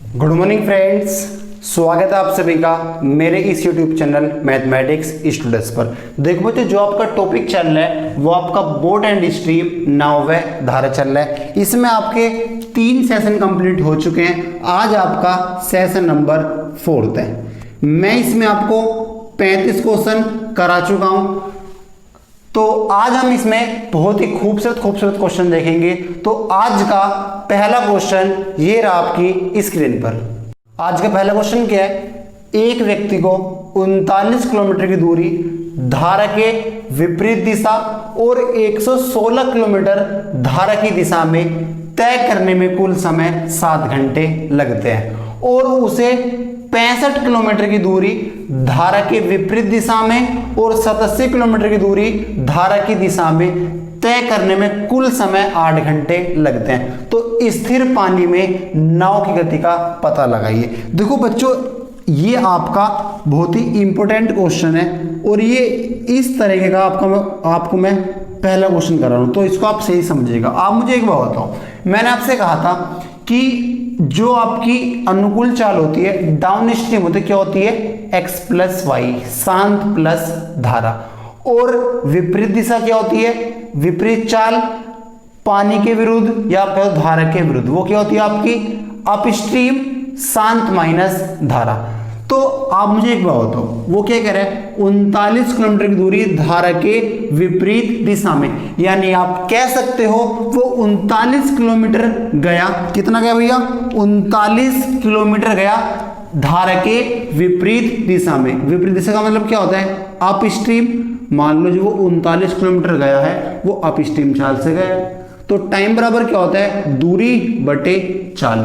Good morning friends, स्वागत है आप सभी का मेरे इस यूट्यूब चैनल मैथमेटिक्स स्टूडेंट्स पर। देखो बच्चों, जो आपका टॉपिक चल रहा है वो आपका बोट एंड स्ट्रीम नाव व धारा चल रहा है। इसमें आपके 3 सेशन कंप्लीट हो चुके हैं। आज आपका सेशन नंबर 4 है। मैं इसमें आपको 35 क्वेश्चन करा चुका हूं। तो आज हम इसमें बहुत ही खूबसूरत क्वेश्चन देखेंगे। तो आज का पहला क्वेश्चन ये रहा आपकी स्क्रीन पर। आज का पहला क्वेश्चन क्या है? एक व्यक्ति को 39 किलोमीटर की दूरी धारा के विपरीत दिशा और 116 किलोमीटर धारा की दिशा में तय करने में कुल समय 7 घंटे लगते हैं और उसे 65 किलोमीटर की दूरी धारा के विपरीत दिशा में और 87 किलोमीटर की दूरी धारा की दिशा में तय करने में कुल समय 8 घंटे लगते हैं। तो स्थिर पानी में नाव की गति का पता लगाइए। देखो बच्चों, ये आपका बहुत ही इंपॉर्टेंट क्वेश्चन है और ये इस तरीके का आपको मैं पहला क्वेश्चन कर रहा हूं, तो इसको आप सही समझिएगा। आप मुझे एक बात बताओ, मैंने आपसे कहा था कि जो आपकी अनुकूल चाल होती है, डाउन स्ट्रीम होती है, क्या होती है? x प्लस वाई, शांत प्लस धारा। और विपरीत दिशा क्या होती है? विपरीत चाल पानी के विरुद्ध या फिर धारा के विरुद्ध, वो क्या होती है आपकी? अप स्ट्रीम, शांत माइनस धारा। तो आप मुझे एक बात बताओ, वो क्या कह रहे हैं? 39 किलोमीटर की दूरी धारा के विपरीत दिशा में, यानी आप कह सकते हो वो 39 किलोमीटर गया। कितना गया भैया? 39 किलोमीटर गया धारा के विपरीत दिशा में। विपरीत दिशा का मतलब क्या होता है? Up stream. मान लो जो वो 39 किलोमीटर गया है वो अप स्ट्रीम चाल से गया। तो टाइम बराबर क्या होता है? दूरी बटे चाल।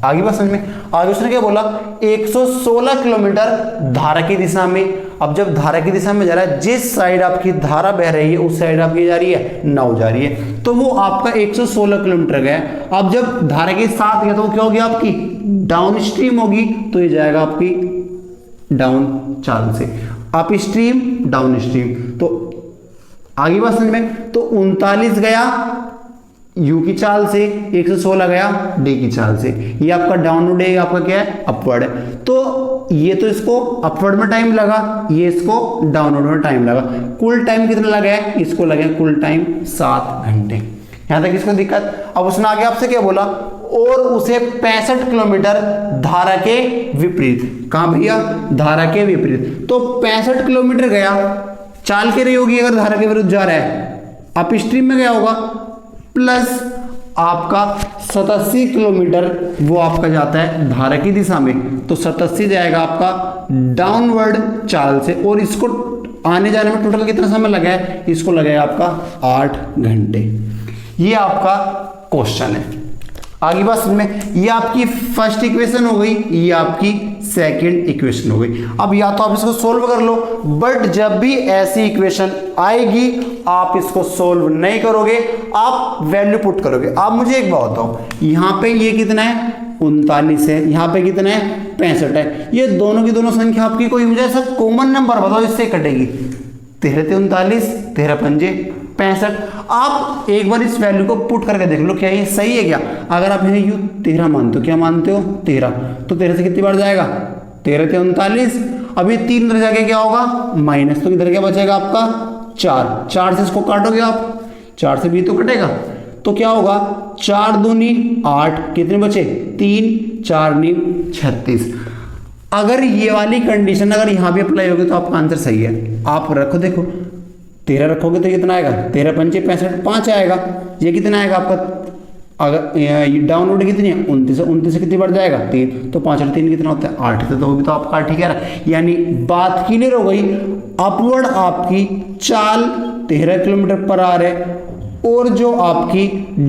आगे बात समझ में? आगे उसने क्या बोला? 116 किलोमीटर धारा की दिशा में। अब जब धारा की दिशा में जा रहा है, जिस साइड आपकी धारा बह रही है उस साइड आपकी जा रही है नाव जा रही है, तो वो आपका 116 किलोमीटर गया। अब जब धारा के साथ गया तो वो क्या होगी? आपकी डाउन स्ट्रीम होगी, तो ये जाएगा आपकी डाउन चाल से। Up stream, down stream. तो आगे बात समझ में? तो 39 गया यू की चाल से, 116 गया डी की चाल से। ये आपका डाउनवर्ड है, आपका क्या है? अपवर्ड है। तो ये तो इसको अपवर्ड में टाइम लगा, ये इसको डाउनवर्ड में टाइम लगा। कुल टाइम कितना लगा है? इसको लगे कुल टाइम 7 घंटे। यहां तक इसको दिक्कत? अब उसने आगे आपसे क्या बोला? और उसे 65 किलोमीटर धारा के विपरीत। कहां भैया? धारा के विपरीत। तो 65 किलोमीटर गया, चाल के रही होगी अगर धारा के विरुद्ध जा रहा है, अप स्ट्रीम में गया होगा, प्लस आपका 87 किलोमीटर वो आपका जाता है धारा की दिशा में। तो 87 जाएगा आपका डाउनवर्ड चाल से। और इसको आने जाने में टोटल कितना समय लगा है? इसको लगेगा आपका 8 घंटे। ये आपका क्वेश्चन है। आगे बात समझ में? ये आपकी फर्स्ट इक्वेशन हो गई, ये आपकी सेकंड इक्वेशन हो गई। अब या तो आप इसको सोल्व कर लो, बट जब भी ऐसी इक्वेशन आएगी आप इसको सोल्व नहीं करोगे, आप वैल्यू पुट करोगे। आप मुझे एक बात बताओ, यहां पे ये कितना है? 39 है, यहां पे कितना है? 65 है। ये दोनों की दोनों संख्या आपकी कोई मुझे ऐसा कॉमन नंबर बताओ इससे कटेगी। 13 × 39, 13 × 5 = 65। आप एक बार इस वैल्यू को पुट करके देख लो, क्या ये सही है क्या? अगर आप यू 13 मानते हो, क्या मानते हो? 13, तो 13 से कितनी बार जाएगा? 13 × 39। अभी 3 इधर जाके क्या होगा? माइनस, तो इधर क्या बचेगा आपका? 4। 4 से इसको काटोगे आप, 4 से भी तो कटेगा, तो क्या होगा? 4 दूनी 8, कितने बचे? 3, 4 × 9 = 36। अगर ये वाली कंडीशन अगर यहां भी अप्लाई होगी तो आपका आंसर सही है। आप रखो, देखो 13 रखोगे तो कितना आएगा? 13 × 5 = 65, 5 आएगा। ये कितना आएगा आपका? अगर डाउनवर्ड कितनी है? 29, 29 से कितनी बार जाएगा? 3, तो 5 और 3 कितना होता है? 8। तो वो भी तो आपका ठीक है। यानी बात क्लियर हो गई। अपवर्ड आपकी चाल 13 किलोमीटर पर आ रहे, और जो आपकी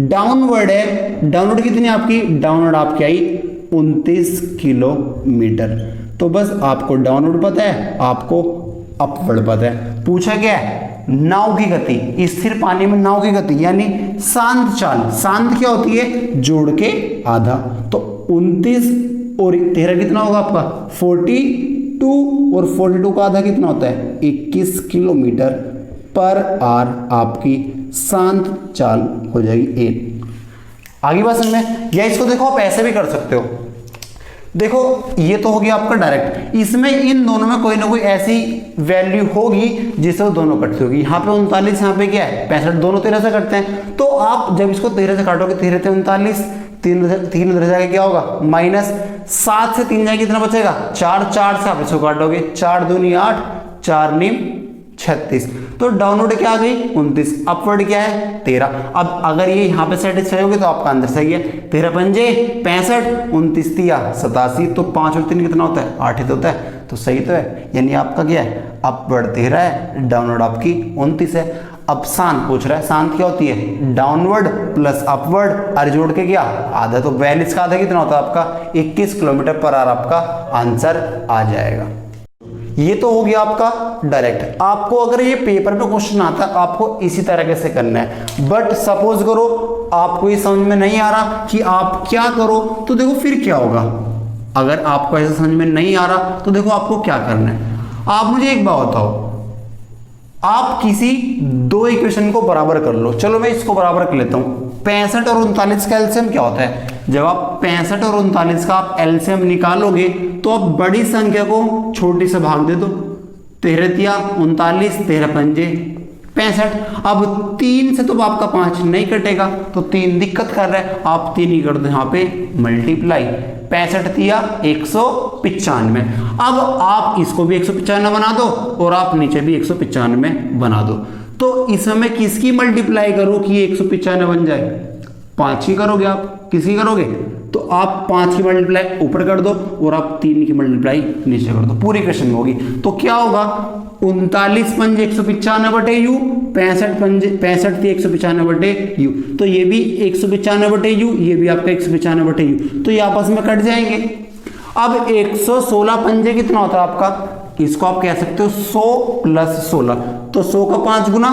डाउनवर्ड है, डाउनवर्ड कितनी आपकी? डाउनवर्ड आपकी आई 29 किलोमीटर। तो बस आपको डाउनवर्ड पता है, आपको अपवर्ड पता है। पूछा क्या है? नाव की गति, स्थिर पानी में नाव की गति, यानी शांत चाल। शांत क्या होती है? जोड़ के आधा। तो 29 और 13 कितना होगा आपका? 42, और 42 का आधा कितना होता है? 21 किलोमीटर पर आवर आपकी शांत चाल हो जाएगी 1। आगे बात समझ में? या इसको देखो आप ऐसे भी कर सकते हो, देखो ये तो हो गया आपका डायरेक्ट, इसमें इन दोनों में कोई ना कोई ऐसी वैल्यू होगी जिससे वो दोनों कटती होगी। यहाँ पे 39, यहाँ पे क्या है 65, दोनों 13 से कटते हैं। तो आप जब इसको 13 से काटोगे, 13 से 39, 3 उधर जाके क्या होगा माइनस, 7 से 3 जाए कितना बचेगा 4, 4 से आप इसको काटोगे, 4 दूनी 8, 4 नीम 36। तो डाउनवर्ड क्या आ गई 29, अपवर्ड क्या है 13। अब अगर ये यहाँ पे सेटिस्फाई होगी तो आपका आंसर सही है। 13 पंजे 65, 29 तिया 87, तो 5 और 3 कितना होता है 8 ही तो होता है, तो सही तो है। यानी आपका क्या है अपवर्ड 13 है, डाउनवर्ड आपकी 29 है। अब शांत पूछ रहा है, शांत क्या होती है डाउनवर्ड प्लस अपवर्ड, और जोड़ के क्या आधा, तो 42 का आधा कितना होता है आपका 21 किलोमीटर पर आवर, आपका आंसर आ जाएगा। ये तो हो गया आपका डायरेक्ट। आपको अगर ये पेपर पे क्वेश्चन आता है आपको इसी तरीके से करना है। बट सपोज करो आपको ये समझ में नहीं आ रहा कि आप क्या करो, तो देखो फिर क्या होगा। अगर आपको ऐसा समझ में नहीं आ रहा तो देखो आपको क्या करना है। आप मुझे एक बात बताओ, आप किसी दो इक्वेशन को बराबर कर लो। चलो मैं इसको बराबर कर लेता हूं। 65 और 39 का एलसीएम क्या होता है, जब आप 65 और 39 का आप एलसीएम निकालोगे तो आप बड़ी संख्या को छोटी से भाग दे दो। 13 तिया 39, 13 पंजे 65। अब 3 से तो आपका 5 नहीं कटेगा, तो 3 दिक्कत कर रहा है, आप 3 ही कर दो यहाँ पे मल्टीप्लाई। 65 तिया 195। अब आप इसको भी 195 बना दो और आप नीचे भी 195 बना दो। तो इसमें किसकी मल्टीप्लाई करो कि ये 195 बन जाए, 5 की करोगे आप, किसकी करोगे, तो आप 5 की मल्टीप्लाई ऊपर कर दो और आप 3 की मल्टीप्लाई नीचे कर दो, पूरी इक्वेशन होगी। तो क्या होगा 39 पंजे 195 बटे यू, 65 पंजे 65 थी 195 बटे यू, तो ये भी 195 बटे यू, ये भी आपका 195 बटे यू, तो ये आपस में कट जाएंगे। अब 116 पंजे कितना होता है आपका, इसको आप कह सकते हो 100 प्लस 16, तो 100 का 5 गुना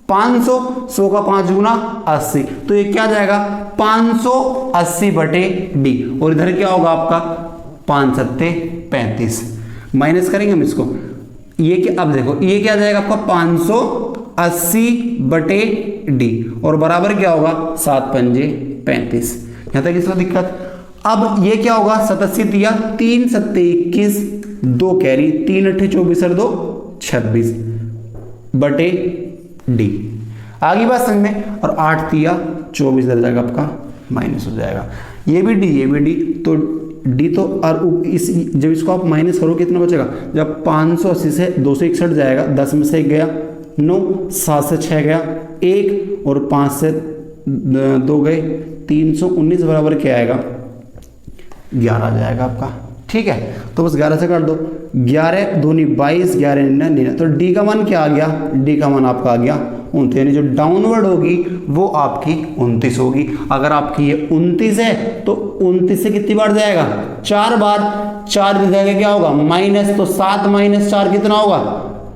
500, 100 का 5 गुना 80, तो ये क्या जाएगा 580 बटे डी। और इधर क्या होगा आपका 5 सत्ते 35, माइनस करेंगे हम इसको, ये क्या, अब देखो ये क्या जाएगा आपका 580 बटे डी, और बराबर क्या होगा 7 पंजे 35। यहां तक इसका दिक्कत। अब ये क्या होगा 87 दिया, 3 सत्ते 21, 2 कैरी, 3 अट्ठे 24 और 2 26 बटे डी। आगे बात समझ में। और 8 दिया 24 दल जाएगा आपका, माइनस हो जाएगा, ये भी डी ये भी डी, तो डी तो, और इस जब इसको आप माइनस करो कितना बचेगा, जब 580 से 261 जाएगा, 10 में से 1 गया 9, 7 से 6 गया 1, और 5 से 2 गए 319, बराबर क्या आएगा 11 आ जाएगा आपका। ठीक है, तो बस 11 से काट दो, 11 दूनी 22, 11 99, तो डी का मान क्या आ गया, डी का मान आपका आ गया 29, यानी जो डाउनवर्ड होगी वो आपकी 29 होगी। अगर आपकी ये 29 है तो 29 से कितनी बार जाएगा 4 बार, 4 की जगह क्या होगा माइनस, तो 7 माइनस 4 कितना होगा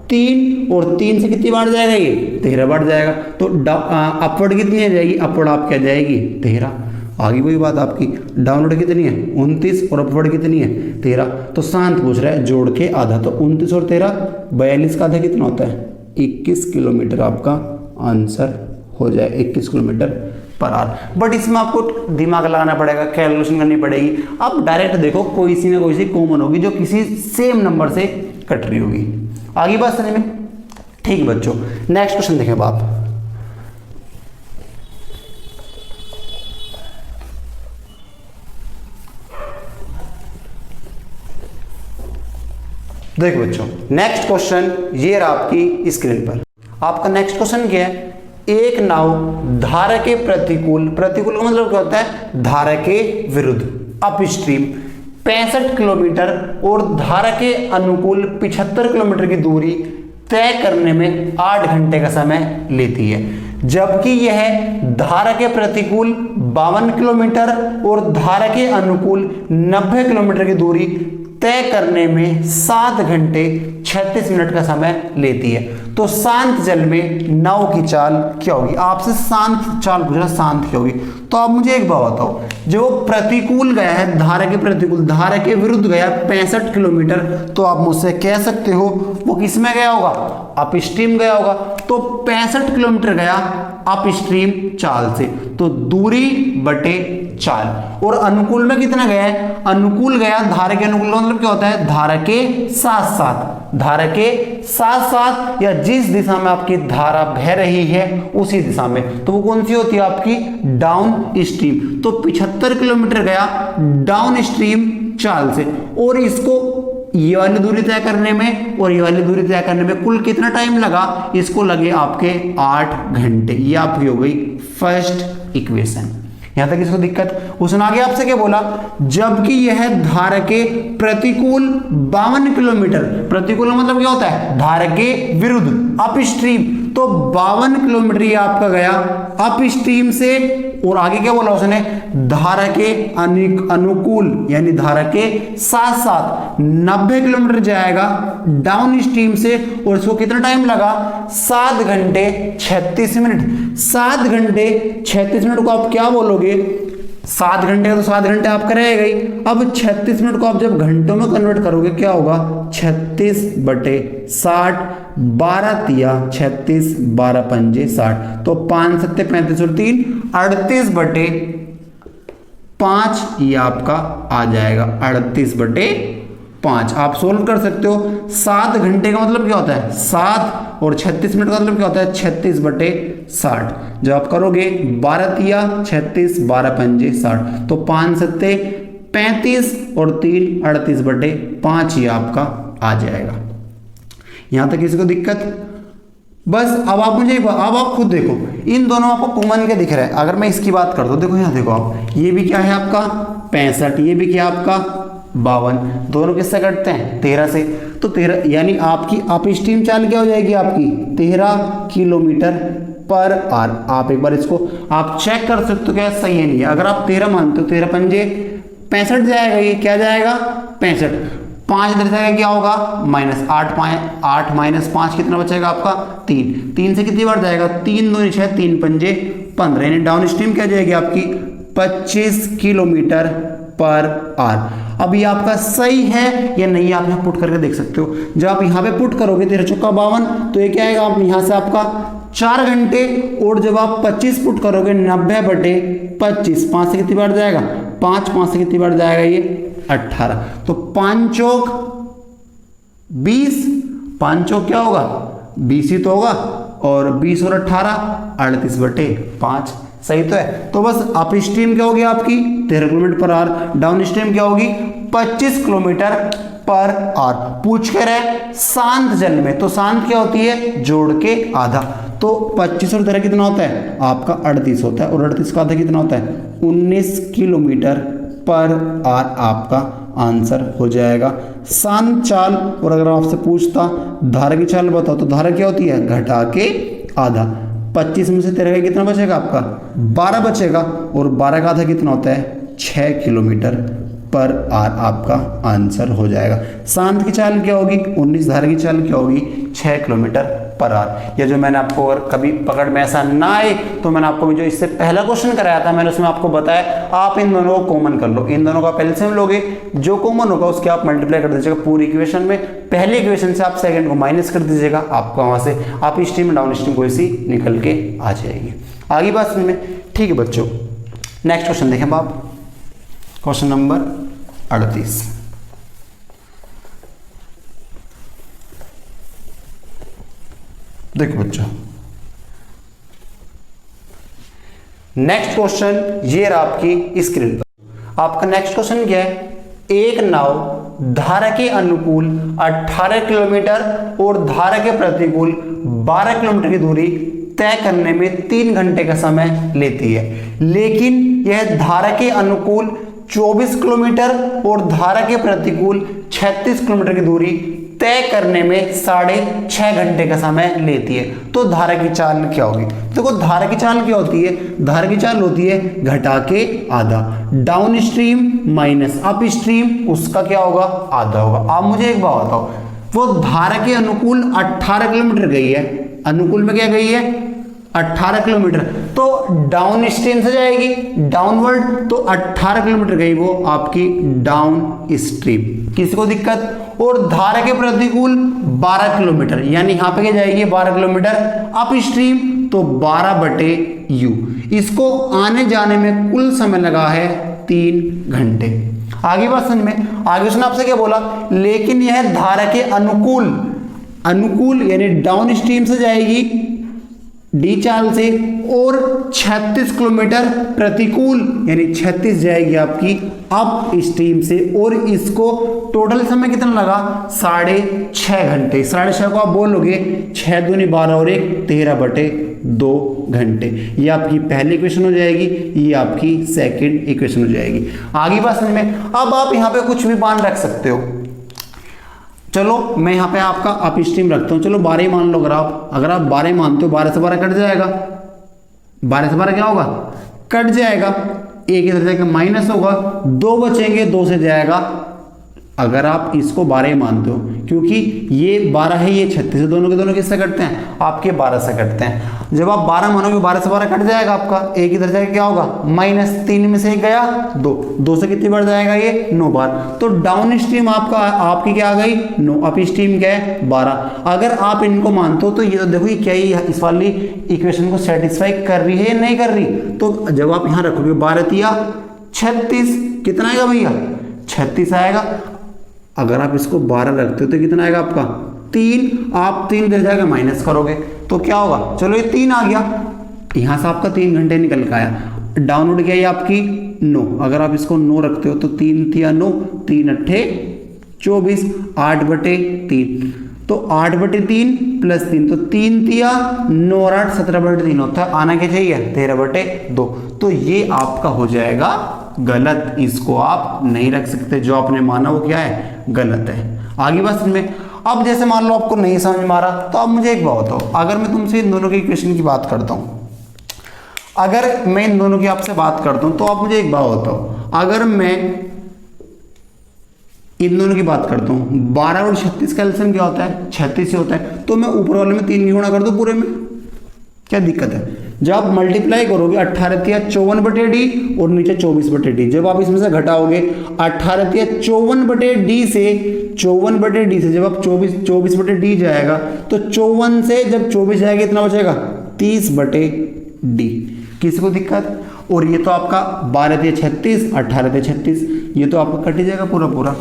3, और 3 से कितनी बार जाएगा ये 13 बार जाएगा। तो अपवर्ड कितनी आ जाएगी, अपवर्ड आप क्या जाएगी 13। आगे वही बात आपकी, डाउनवर्ड कितनी है 29 और अपवर्ड कितनी है 13। तो शांत पूछ रहा है जोड़ के आधा, तो 29 और 13 42 का आधा कितना होता है 21 किलोमीटर, आपका आंसर हो जाए 21 किलोमीटर पर आवर। बट इसमें आपको दिमाग लगाना पड़ेगा, कैलकुलेशन करनी पड़ेगी। अब डायरेक्ट देखो कोई सी ना कोई सी कॉमन होगी जो किसी सेम नंबर से कट रही होगी। आगे बात समझ में। ठीक बच्चों, नेक्स्ट क्वेश्चन देखें आप। देखो बच्चों, नेक्स्ट क्वेश्चन ये रहा आपकी स्क्रीन पर। आपका नेक्स्ट क्वेश्चन क्या है, एक नाव धारा के प्रतिकूल, प्रतिकूल का मतलब क्या होता है धारा के विरुद्ध, अपस्ट्रीम 65 किलोमीटर और धारा के अनुकूल 75 किलोमीटर की दूरी तय करने में 8 घंटे का समय लेती है, जबकि यह धारा के प्रतिकूल 52 किलोमीटर और धारा के अनुकूल 90 किलोमीटर की दूरी तय करने में 7 घंटे 36 मिनट का समय लेती है। तो शांत जल में नाव की चाल क्या होगी, आपसे शांत चाल पूछ रहा, शांत क्या होगी। तो आप मुझे एक बात बताओ, जो प्रतिकूल गया है धारा के प्रतिकूल, धारा के विरुद्ध गया 65 किलोमीटर, तो आप मुझसे कह सकते हो वो किस में गया होगा, अपस्ट्रीम गया होगा। तो 65 किलोमीटर गया अपस्ट्रीम चाल से, तो दूरी बटे चाल। और अनुकूल में कितना गया है, अनुकूल गया, धारा के अनुकूल का मतलब क्या होता है, धारा के साथ साथ, धारा के साथ साथ या जिस दिशा में आपकी धारा बह रही है उसी दिशा में, तो वो कौन सी होती है आपकी डाउन स्ट्रीम। तो 75 किलोमीटर गया डाउन स्ट्रीम चाल से, और इसको ये वाली दूरी तय करने में और ये वाली दूरी तय करने में कुल कितना टाइम लगा, इसको लगे आपके 8 घंटे। ये आपकी हो गई फर्स्ट इक्वेशन। यहां तक इसको दिक्कत। उसने आगे आपसे क्या बोला, जबकि यह धारा के प्रतिकूल 52 किलोमीटर, प्रतिकूल मतलब क्या होता है, धारा के विरुद्ध अप स्ट्रीम, तो 52 किलोमीटर ये आपका गया अप स्ट्रीम से। और आगे क्या बोला उसने, धारा के अनुकूल यानी धारा के साथ साथ 90 किलोमीटर जाएगा डाउन स्ट्रीम से, और इसको कितना टाइम लगा, 7 घंटे 36 मिनट। 7 घंटे 36 मिनट को आप क्या बोलोगे, 7 घंटे तो 7 घंटे आपका रहेगा ही। अब 36 मिनट को आप जब घंटों में कन्वर्ट करोगे क्या होगा, 36/60, 12 तिया 36, 12 पंजे 60, तो 5 सत्ते 35 और 3 38/5 ये आपका आ जाएगा 38/5। आप सोल्व कर सकते हो। 7 घंटे का मतलब क्या होता है 7, और 36 मिनट का मतलब क्या होता है 36/60। जब आप करोगे 12 तिया 36, 12 पंजे 60, तो 5 सत्ते 35 और 3 38/5 ये आपका आ जाएगा। यहां तक इसको दिक्कत। बस अब आप मुझे अब आप खुद देखो, इन दोनों आपको कॉमन के दिख रहा है। अगर मैं इसकी बात कर दूं, देखो यहाँ देखो आप, ये भी क्या है आपका 65, ये भी क्या आपका 52, दोनों किससे कटते हैं 13 से, तो 13 यानी आपकी अप स्ट्रीम चाल क्या हो जाएगी आपकी 13 किलोमीटर पर आवर। आप एक बार इसको आप चेक कर सकते हो क्या सही है नहीं है। अगर आप 13 मानते हो, 13 पंजे 65 जाएगा, ये क्या जाएगा 65, 5 इधर जाएगा क्या होगा -8, 8 - 5 कितना बचेगा आपका 3, 3 से कितनी बार जाएगा 3 2 6, 3 पंजे 15, यानी डाउन स्ट्रीम क्या जाएगी आपकी 25 किलोमीटर पर आवर। अब ये आपका सही है या नहीं आप यहाँ पुट करके देख सकते हो। जब आप यहाँ पे पुट करोगे 13 चौका 52, तो ये क्या आएगा आप यहाँ से आपका 4 घंटे, और जब आप 25 पुट करोगे 90/25, 5 से कितनी बार जाएगा 5 से कितनी बार जाएगा ये 18, तो 5 चौक 20, 5 चौक क्या होगा 20 ही तो होगा, और 20 और 18 38/5, सही तो है। तो बस अप स्ट्रीम क्या होगी आपकी 13 kilometre per hour, down stream क्या होगी 25 किलोमीटर पर आवर। पूछ कर है शांत जल में, तो शांत क्या होती है जोड़ के आधा, तो 25 और 13 कितना होता है आपका 38 होता है, और 38 का आधा कितना होता है 19 किलोमीटर पर आवर आपका आंसर हो जाएगा शांत चाल। और अगर आपसे पूछता धारा की चाल बताओ, तो धारा क्या होती है घटा के आधा, 25 में से 13 का कितना बचेगा आपका 12 बचेगा, और 12 का आधा कितना होता है 6 किलोमीटर पर आवर आपका आंसर हो जाएगा। शांत की चाल क्या होगी 19, धारा की चाल क्या होगी 6 किलोमीटर पर आवर। या जो मैंने आपको अगर कभी पकड़ में ऐसा ना आए, तो मैंने आपको जो इससे पहला क्वेश्चन कराया था मैंने उसमें आपको बताया आप इन दोनों को कॉमन कर लो, इन दोनों का एलसीएम लोगे, जो कॉमन होगा उसके आप मल्टीप्लाई कर दीजिएगा पूरी इक्वेशन में, पहले इक्वेशन से आप सेकंड को माइनस कर दीजिएगा, आपको वहां से आप स्ट्रीम डाउन स्ट्रीम कोई सी निकल के आ जाएगी। आगे बात में ठीक है बच्चों। नेक्स्ट क्वेश्चन देखें आप, क्वेश्चन नंबर 38। देखो बच्चों, नेक्स्ट क्वेश्चन ये रहा आपकी स्क्रीन पर। आपका नेक्स्ट क्वेश्चन क्या है, एक नाव धारा के अनुकूल 18 किलोमीटर और धारा के प्रतिकूल 12 किलोमीटर की दूरी तय करने में 3 घंटे का समय लेती है, लेकिन यह धारा के अनुकूल 24 किलोमीटर और धारा के प्रतिकूल 36 किलोमीटर की दूरी तय करने में 6.5 घंटे का समय लेती है। तो धारा की चाल क्या होगी? देखो धारा की चाल क्या होती है, धारा की चाल होती है घटा के आधा, down stream minus up stream, उसका क्या होगा आधा होगा। आप मुझे एक बात बताओ, वो धारा के अनुकूल 18 किलोमीटर गई है, अनुकूल में क्या गई है 18 किलोमीटर, तो डाउन स्ट्रीम से जाएगी डाउनवर्ड, तो 18 किलोमीटर गई वो आपकी डाउन स्ट्रीम, किसी को दिक्कत। और धारा के प्रतिकूल 12 किलोमीटर, यानी यहां पे क्या जाएगी 12 किलोमीटर अप स्ट्रीम, तो 12/u। इसको आने जाने में कुल समय लगा है 3 घंटे। आगे बात समझ में, आगे उसने आपसे क्या बोला, लेकिन यह धारा के अनुकूल यानी डाउन स्ट्रीम से जाएगी डी चाल से, और 36 किलोमीटर प्रतिकूल यानी 36 जाएगी आपकी अप स्ट्रीम से, और इसको टोटल समय कितना लगा 6.5 घंटे। 6.5 को आप बोलोगे 6 दूनी 12 और 1 13/2 घंटे। ये आपकी पहली इक्वेशन हो जाएगी, ये आपकी सेकंड इक्वेशन हो जाएगी। आगे बात समझ में। अब आप यहाँ पे कुछ भी मान रख सकते हो। चलो मैं यहाँ पे आपका अप स्ट्रीम रखता हूँ, चलो 12 ही मान लो। अगर आप 12 मानते हो, 12 से 12 कट जाएगा, 12 से 12 क्या होगा, कट जाएगा। एक इधर जाएगा माइनस होगा, 2 बचेंगे, 2 से जाएगा। अगर आप इसको 12 मानते हो, क्योंकि ये 12 है, ये 36 है, दोनों के दोनों किससे कटते हैं, आपके 12 से कटते हैं। जब आप 12 मानोगे 12 से 12 कट जाएगा आपका, एक इधर जाएगा क्या होगा -3 में से 1 गया 2, 2 से कितनी बढ़ जाएगा ये 9 बार। तो डाउन स्ट्रीम आपकी क्या आ गई 9, अप स्ट्रीम क्या है 12। अगर आप इनको मानते हो तो ये तो देखो ये क्या ही इस वाली इक्वेशन को सेटिस्फाई कर रही है या नहीं कर रही। तो जब आप यहाँ रखोगे 12 तिया 36, कितना आएगा भैया 36 आएगा। अगर आप इसको 12 रखते हो तो कितना आएगा आपका 3, आप 3 इधर जाएगा माइनस करोगे तो क्या होगा, चलो ये 3 आ गया, यहां से आपका 3 घंटे निकल के आया। डाउनलोड क्या है आपकी 9, अगर आप इसको 9 रखते हो तो 3 तिया 9, 3 अट्ठे 24, 8/3, तो 8/3 प्लस 3, तो 3 तिया 9 और 8 17/3 होता है, आना क्या चाहिए 13/2। तो ये आपका हो जाएगा गलत, इसको आप नहीं रख सकते, जो आपने माना वो क्या है गलत है। आगे बात समझ में। अब जैसे मान लो आपको नहीं समझ में आ रहा, तो अब मुझे एक बात बताओ, अगर मैं तुमसे इन दोनों की इक्वेशन की बात करता हूं, अगर मैं इन दोनों की आपसे बात करता हूं तो आप मुझे एक बात बताओ, अगर मैं इन दोनों की बात करता हूं 12 और 36 का एलसीएम क्या होता है 36 ही होता है, तो मैं ऊपर वाले में 3 गुणा कर दूं पूरे में, क्या दिक्कत है। जब आप मल्टीप्लाई करोगे 18 तिया 54/d और नीचे 24/d, जब आप इसमें से घटाओगे 18 तिया 54/d से 54/d से जब आप 24/d जाएगा तो 54 से जब 24 जाएगा इतना बचेगा 30/d। किसी को दिक्कत। और ये तो आपका 12 तिया 36 18 तिया 36, ये तो आपका कट ही जाएगा पूरा पूरा,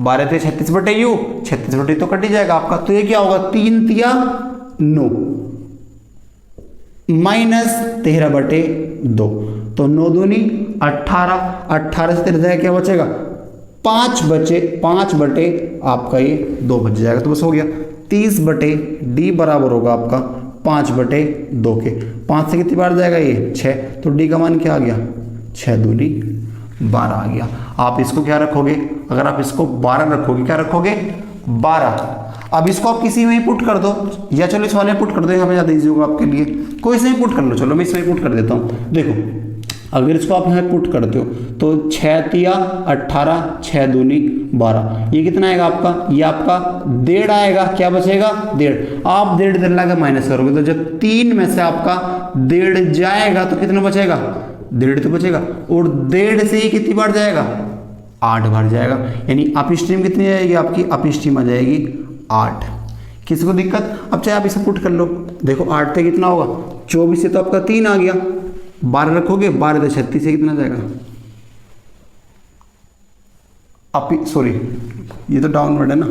12 तिया 36/u 36/d तो कट ही जाएगा आपका। तो ये क्या होगा 3 तिया 9 -13/2, तो 9 दूनी 18, 18 से 13 जाएगा क्या बचेगा 5/, आपका ये 2 बच जाएगा, तो बस हो गया 30/d बराबर होगा आपका 5/2 के। 5 से कितनी बार जाएगा ये 6, तो d का मान क्या आ गया 6 दूनी 12 आ गया। आप इसको क्या रखोगे, अगर आप इसको 12 रखोगे, क्या रखोगे 12। अब इसको आप किसी में ही पुट कर दो, या चलो इस वाले में पुट कर दो, यहाँ पे ज़्यादा ईजी होगा आपके लिए, कोई से ही पुट कर लो। चलो मैं इसमें पुट कर देता हूँ। देखो अगर इसको आप यहाँ पुट करते हो तो 6 तिया 18 6 दूनी 12, ये कितना आएगा आपका, ये आपका 1.5 आएगा, क्या बचेगा 1.5। आप 1.5 इधर लाकर माइनस करोगे तो जब 3 में से आपका 1.5 जाएगा तो कितना बचेगा 1.5 तो बचेगा, और 1.5 से ही कितनी बार जाएगा 8 बार जाएगा, यानी अप स्ट्रीम कितनी जाएगी आपकी, अप स्ट्रीम आ जाएगी 8। किसी को दिक्कत। अब चाहे आप इसे पुट कर लो, देखो 8 से कितना होगा 24 से तो आपका 3 आ गया, 12 रखोगे 12 से 36 से कितना जाएगा, सॉरी ये तो डाउनवर्ड है ना,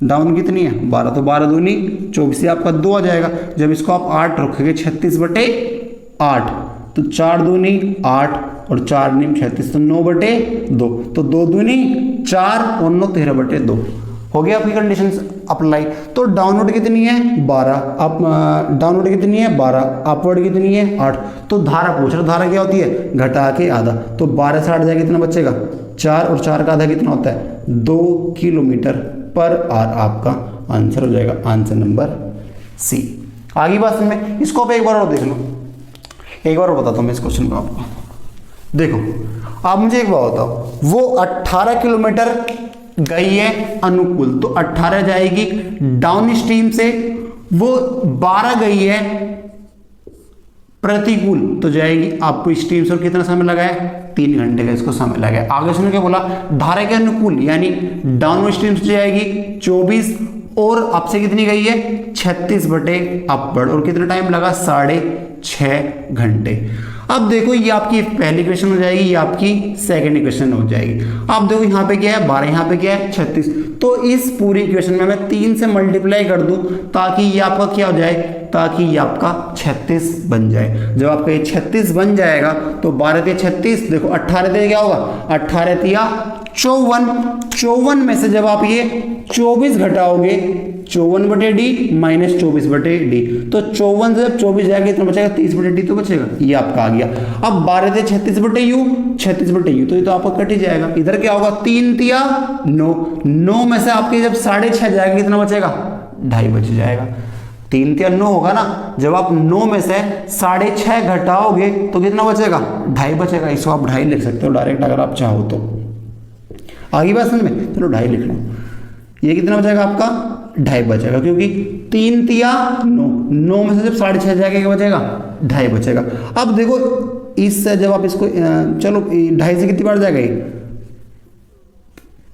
डाउन कितनी है 12, तो 12 दूनी 24 से आपका 2 आ जाएगा। जब इसको आप 8 रखोगे 36/8, तो 4 दूनी 8 और 4 नीम 36, तो 9/2, तो 2 दूनी 4 और 9 13/2 हो गया आपकी कंडीशन अप्लाई। तो डाउनवर्ड कितनी है 12, अप डाउनवर्ड कितनी है 12, अपवर्ड कितनी है 8। तो धारा पूछ रहा, धारा क्या होती है घटा के आधा, तो 12 से 8 जाएगा कितना बचेगा 4, और 4 का आधा कितना होता है 2 किलोमीटर पर आवर। आपका आंसर हो जाएगा आंसर नंबर सी। आगे बात में इसको आप एक बार और देख लो, एक बार और बताता हूँ मैं इस क्वेश्चन को आपको। देखो आप मुझे एक बात बताओ, वो 18 किलोमीटर गई है अनुकूल, तो 18 जाएगी डाउन स्ट्रीम से, वो 12 गई है प्रतिकूल तो जाएगी आपको स्ट्रीम से, और कितना समय लगा है 3 घंटे का इसको समय लगा है। आगे सुन के बोला धारा के अनुकूल यानी डाउन स्ट्रीम से जाएगी 24 और आपसे कितनी गई है 36 बटे अपवर्ड, और कितना टाइम लगा 6.5 घंटे। अब देखो ये आपकी पहली इक्वेशन हो जाएगी, ये आपकी सेकंड इक्वेशन हो जाएगी। अब देखो यहाँ पे क्या है 12, यहाँ पे क्या है 36, तो इस पूरी इक्वेशन में मैं 3 से मल्टीप्लाई कर दूं ताकि ये आपका क्या हो जाए, ताकि ये आपका 36 बन जाए। जब आपका ये 36 बन जाएगा तो 12 × 36, देखो 18 × क्या होगा, 18 × 54 में से जब आप ये 24 घटाओगे 54 बटे डी माइनस 24 बटे डी, तो 54 से जब 24 जाएगा कितना बचेगा 30 बटे डी तो बचेगा, ये आपका आ गया। अब 12 × 36 बटे यू, 36 बटे यू, तो ये तो आपका कट ही जाएगा। इधर क्या होगा 3 × 9, 9 में से आपके जब 6.5 जाएगा कितना बचेगा 2.5 बच जाएगा। 3 × 9 होगा ना, जब आप 9 में से 6.5 घटाओगे तो कितना बचेगा 2.5 बचेगा। इसको आप 2.5 लिख सकते हो डायरेक्ट अगर आप चाहो तो। आगे बात समझ में, चलो 2.5 लिख लो। ये कितना बचेगा आपका 2.5 बचेगा, क्योंकि 3 × 9, 9 में से जब 6.5 जाएगा क्या बचेगा 2.5 बचेगा। अब देखो इससे जब आप इसको चलो 2.5 से कितनी बार जाएगा ये,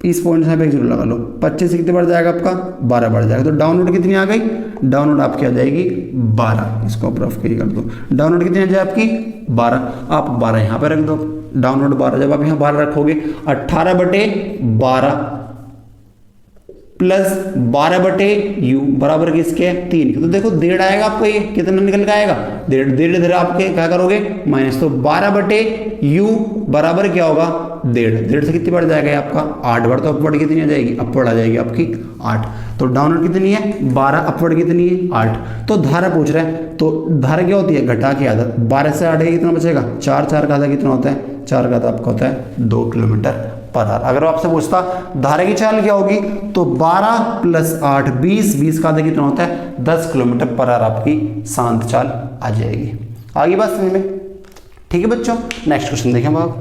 इस पॉइंट से 1 0 लगा लो, 25 से कितनी बार जाएगा आपका 12 बार जाएगा। तो डाउनलोड कितनी आ गई, डाउनलोड आपकी आ जाएगी 12, इसको आप रफ कर दो। डाउनलोड कितनी आ जाए आपकी 12, आप 12 यहाँ पे रख दो, डाउनलोड 12, जब आप यहाँ 12 रखोगे 18 बटे 12 प्लस 12 बटे यू बराबर किसके 3 के, तो देखो 1.5 आएगा आपको, ये कितना निकल के आएगा 1.5, इधर आपके क्या करोगे माइनस, तो 12 बटे यू बराबर क्या होगा 1.5 से कितनी बार जाएगा आपका 8 बार, तो अपवर्ड कितनी आ जाएगी, अपवर्ड आ जाएगी आपकी 8। तो डाउनवर्ड कितनी है 12, अपवर्ड कितनी है 8। तो धारा पूछ रहा है, तो धारा क्या होती है घटा की आदत, 12 से 8 कितना बचेगा 4, 4 का आधा कितना होता है, 4 का आधा आपका होता है 2 किलोमीटर पर आवर। अगर आपसे पूछता धारा की चाल क्या होगी, तो 12 + 8 20, 20 का आधा कितना होता है 10 किलोमीटर पर आवर आपकी शांत चाल आ जाएगी। आगे बात समझ में, ठीक है बच्चों। नेक्स्ट क्वेश्चन देखें आप,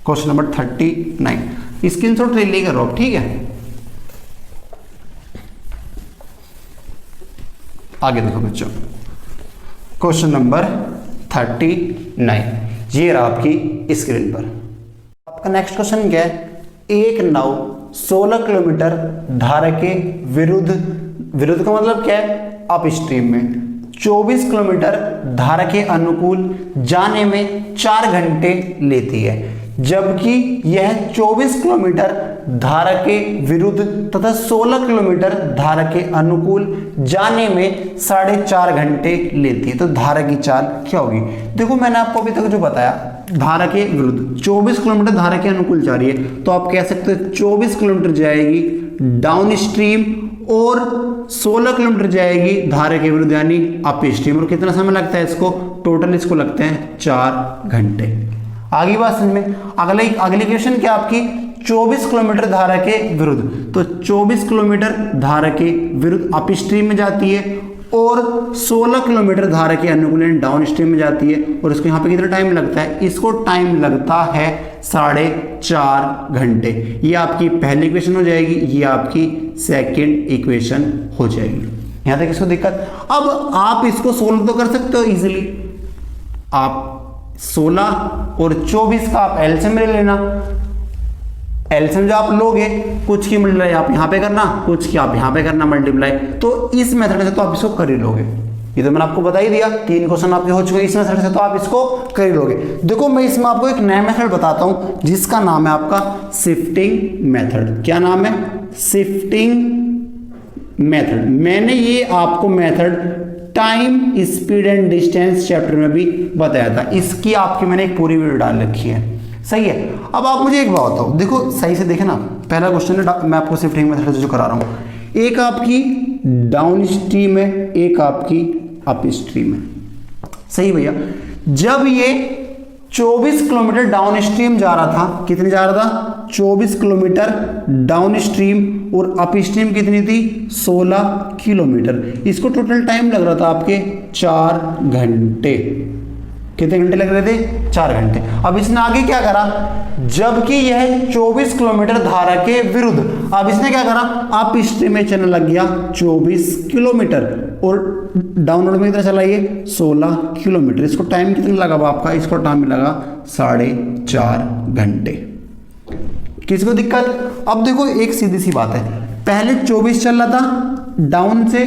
क्वेश्चन नंबर 39, स्क्रीनशॉट ले लेकर आप, ठीक है। आगे देखो बच्चों, क्वेश्चन नंबर 39, ये रहा आपकी स्क्रीन पर। आपका नेक्स्ट क्वेश्चन क्या है, एक नाव 16 किलोमीटर धारा के विरुद्ध का मतलब क्या है अप स्ट्रीम में 24 किलोमीटर धारा के अनुकूल जाने में 4 घंटे लेती है, जबकि यह 24 किलोमीटर धारा के विरुद्ध तथा 16 किलोमीटर धारा के अनुकूल जाने में 4.5 घंटे लेती है। तो धारा की चाल क्या होगी, देखो मैंने आपको अभी तक जो बताया, धारा के विरुद्ध 24 किलोमीटर धारा के अनुकूल जा रही है, तो आप कह सकते हो 24 किलोमीटर जाएगी डाउन स्ट्रीम और 16 किलोमीटर जाएगी धारा के विरुद्ध यानी अप स्ट्रीम। और कितना समय लगता है इसको, टोटल इसको लगते हैं 4 घंटे। आगे बात समझ में, अगली क्वेश्चन क्या आपकी 24 किलोमीटर धारा के विरुद्ध, तो 24 किलोमीटर धारा के विरुद्ध अप स्ट्रीम में जाती है और 16 किलोमीटर धारा के अनुकूल डाउन स्ट्रीम में जाती है, और इसको यहाँ पे कितना टाइम लगता है, इसको टाइम लगता है 4.5 घंटे। ये आपकी पहली इक्वेशन हो जाएगी, ये आपकी सेकंड इक्वेशन हो जाएगी। यहाँ तक इसको दिक्कत। अब आप इसको सोल्व तो कर सकते हो इजीली, आप 16 और 24 का आप एलसीएम ले लेना, एलसीएम जो आप लोगे कुछ की मल्टीप्लाई आप यहाँ पे करना, कुछ की आप यहाँ पे करना मल्टीप्लाई, तो इस मेथड से तो आप इसको कर ही लोगे। ये तो मैंने आपको बता ही दिया, 3 क्वेश्चन आपके हो चुके, इस मेथड से तो आप इसको कर ही लोगे। देखो मैं इसमें आपको एक नया मेथड बताता हूँ जिसका नाम है आपका शिफ्टिंग मेथड। क्या नाम है, शिफ्टिंग मेथड। मैंने ये आपको method time speed and distance chapter में भी बताया था, इसकी आपकी मैंने एक पूरी वीडियो डाल रखी है, सही है। अब आप मुझे एक बात बताओ, देखो सही से देखे ना, पहला क्वेश्चन है मैं आपको शिफ्टिंग मेथड से जो करा रहा हूँ, एक आपकी डाउन स्ट्रीम है, एक आपकी अप स्ट्रीम है, सही भैया। जब ये 24 किलोमीटर डाउन स्ट्रीम जा रहा था, कितनी जा रहा था 24 किलोमीटर डाउन स्ट्रीम, और अप स्ट्रीम कितनी थी 16 किलोमीटर। इसको टोटल टाइम लग रहा था आपके 4 घंटे। कितने घंटे लग रहे थे 4 घंटे। अब इसने आगे क्या करा, जबकि यह 24 किलोमीटर धारा के विरुद्ध, अब इसने क्या करा, अप स्ट्रीम में चलने लग गया 24 किलोमीटर और डाउनलोड में कितना चला ये 16 किलोमीटर। इसको टाइम कितना लगा आपका, इसको टाइम लगा 4.5 घंटे। किसी को दिक्कत। अब देखो एक सीधी सी बात है, पहले 24 चल रहा था डाउन से,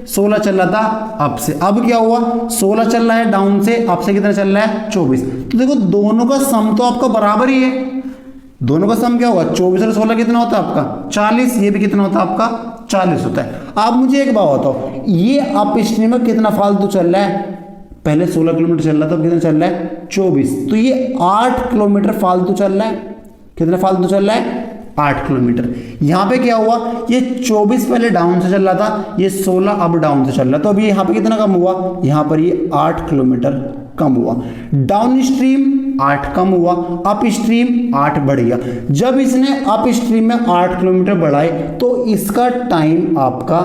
16 चल रहा था अप से। अब क्या हुआ, 16 चल रहा है डाउन से, अप से कितना चल रहा है 24। तो देखो दोनों का सम तो आपका बराबर ही है। दोनों का सम क्या होगा, 24 और 16 कितना होता है आपका 40, ये भी कितना होता है आपका 40 होता है। आप मुझे एक बात बताओ, ये अप स्ट्रीम में कितना फालतू चल रहा है, पहले 16 किलोमीटर चल रहा था, अब कितना चल रहा है 24, तो ये 8 किलोमीटर फालतू चल रहा है। कितना फालतू चल रहा है 8 किलोमीटर। यहाँ पे क्या हुआ, ये 24 पहले डाउन से चल रहा था, ये 16 अब डाउन से चल रहा है, तो अभी यहाँ पे कितना कम हुआ, यहाँ पर ये 8 किलोमीटर कम हुआ। डाउन स्ट्रीम 8 कम हुआ, अप स्ट्रीम 8 बढ़ गया। जब इसने अप स्ट्रीम में 8 किलोमीटर बढ़ाए तो इसका टाइम आपका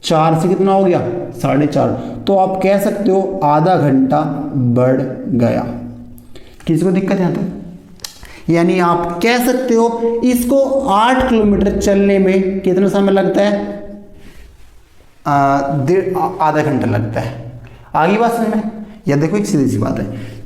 4 से कितना हो गया 4.5, तो आप कह सकते हो आधा घंटा बढ़ गया। किसी को दिक्कत यहाँ तक, यानी आप कह सकते हो इसको 8 किलोमीटर चलने में कितना समय लगता है, आधा घंटा लगता है। आगे बात समझ में, या देखो एक सीधी सी बात है,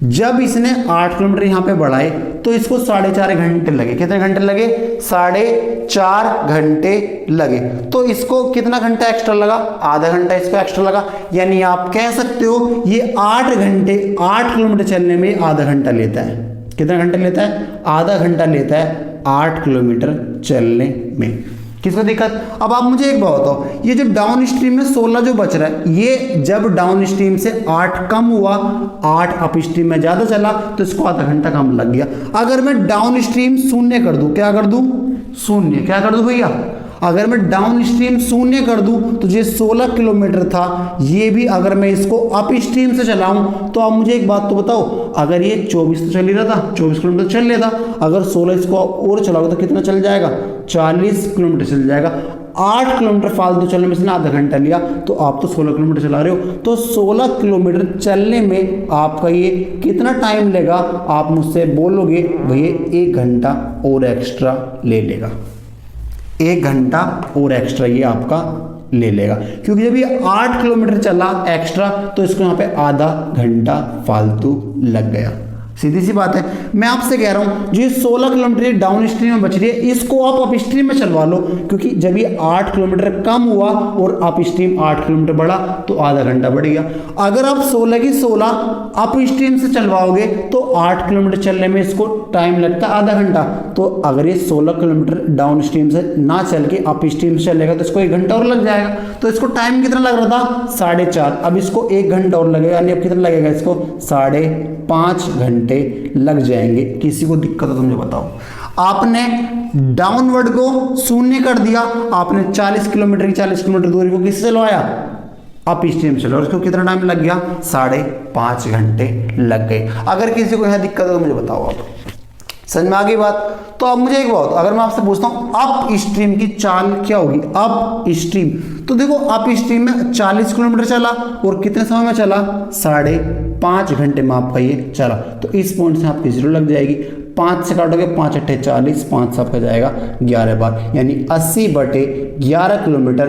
जब इसने 8 किलोमीटर यहाँ पे बढ़ाए तो इसको 4.5 घंटे लगे। कितने घंटे लगे, 4.5 घंटे लगे। तो इसको कितना घंटा एक्स्ट्रा लगा, आधा घंटा इसको एक्स्ट्रा लगा। यानी आप कह सकते हो ये 8 घंटे 8 किलोमीटर चलने में आधा घंटा लेता है। कितना घंटा लेता है, आधा घंटा लेता है 8 किलोमीटर चलने में। किसको दिक्कत। अब आप मुझे एक बात बताओ, ये जो डाउन स्ट्रीम में 16 जो बच रहा है, ये जब डाउन स्ट्रीम से 8 कम हुआ, 8 अप स्ट्रीम में ज्यादा चला, तो इसको आधा घंटा कम लग गया। अगर मैं डाउन स्ट्रीम शून्य कर दूं, क्या कर दूं, शून्य, क्या कर दूं भैया, अगर मैं डाउन स्ट्रीम शून्य कर दूं तो ये 16 किलोमीटर था, ये भी अगर मैं इसको अप स्ट्रीम से चलाऊं, तो आप मुझे एक बात तो बताओ, अगर ये 24 तो चल ही रहा था, 24 किलोमीटर चल रहा था, अगर 16 इसको और चलाओगे तो कितना चल जाएगा, 40 किलोमीटर चल जाएगा। 8 किलोमीटर फालतू चलने में इसने आधा घंटा लिया, तो आप तो 16 किलोमीटर चला रहे हो, तो 16 किलोमीटर चलने में आपका ये कितना टाइम लेगा, आप मुझसे बोलोगे भैया 1 घंटा और एक्स्ट्रा ले लेगा, 1 घंटा और एक्स्ट्रा ये आपका ले लेगा, क्योंकि जब ये 8 किलोमीटर चला एक्स्ट्रा तो इसको यहाँ पे आधा घंटा फालतू लग गया। सीधी सी बात है, मैं आपसे कह रहा हूं जो 16 किलोमीटर डाउन स्ट्रीम में बच रही है, इसको आप अप स्ट्रीम में चलवा लो, क्योंकि जब ये 8 किलोमीटर कम हुआ और अप स्ट्रीम 8 किलोमीटर बढ़ा तो आधा घंटा बढ़ गया। अगर आप 16 की 16 अप स्ट्रीम से चलवाओगे तो 8 किलोमीटर चलने में इसको टाइम लगता है आधा घंटा, तो अगर ये 16 किलोमीटर डाउन स्ट्रीम से ना चल के अप स्ट्रीम से चलेगा तो इसको 1 घंटा और लग जाएगा। तो इसको टाइम कितना लग रहा था 4.5, अब इसको 1 घंटा और लगेगा, यानी अब कितना लगेगा इसको 5.5 घंटे लग जाएंगे। किसी को दिक्कत हो तो मुझे बताओ। आपने डाउनवर्ड को शून्य कर दिया, आपने 40 किलोमीटर की 40 किलोमीटर दूरी को किससे चलवाया, अप स्ट्रीम चलो, और इसको कितना टाइम लग गया 5.5 घंटे लग गए। अगर किसी को यहां दिक्कत हो तो मुझे बताओ। आप समझ में आ गई बात। तो अब मुझे एक बात, अगर मैं आपसे पूछता हूं अप स्ट्रीम की चाल क्या होगी, अप स्ट्रीम, तो देखो अप स्ट्रीम में 40 किलोमीटर चला और कितने समय में चला 5.5 घंटे में आपका ये चला, तो इस पॉइंट से आपकी 0 लग जाएगी। 5 से काटोगे 5 × 8 = 40, 5 से आपका जाएगा 11 बार, यानी 80/11 किलोमीटर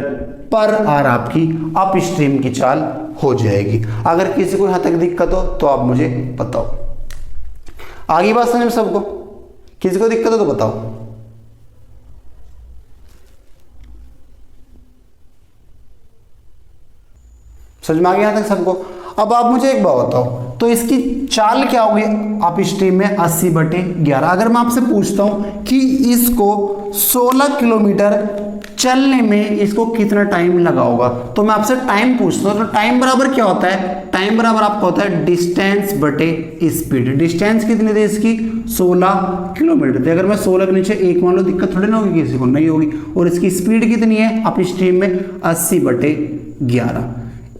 पर आवर आपकी अप स्ट्रीम की चाल हो जाएगी। अगर किसी को यहां तक दिक्कत हो तो आप मुझे बताओ। आगे बात समझ में सबको, किसी को दिक्कत हो तो बताओ। समझ में आ गया यहां तक सबको। अब आप मुझे एक बात बताओ, तो इसकी चाल क्या होगी अप स्ट्रीम में 80/11। अगर मैं आपसे पूछता हूं कि इसको 16 किलोमीटर चलने में इसको कितना टाइम लगा होगा, तो मैं आपसे टाइम पूछता हूं, तो टाइम बराबर क्या होता है, टाइम बराबर आपका होता है डिस्टेंस बटे स्पीड। डिस्टेंस कितनी थी इसकी 16 किलोमीटर थी, अगर मैं 16 के नीचे 1 मान लो, दिक्कत थोड़ी ना होगी, किसी को नहीं होगी। और इसकी स्पीड कितनी है अप स्ट्रीम में 80/11।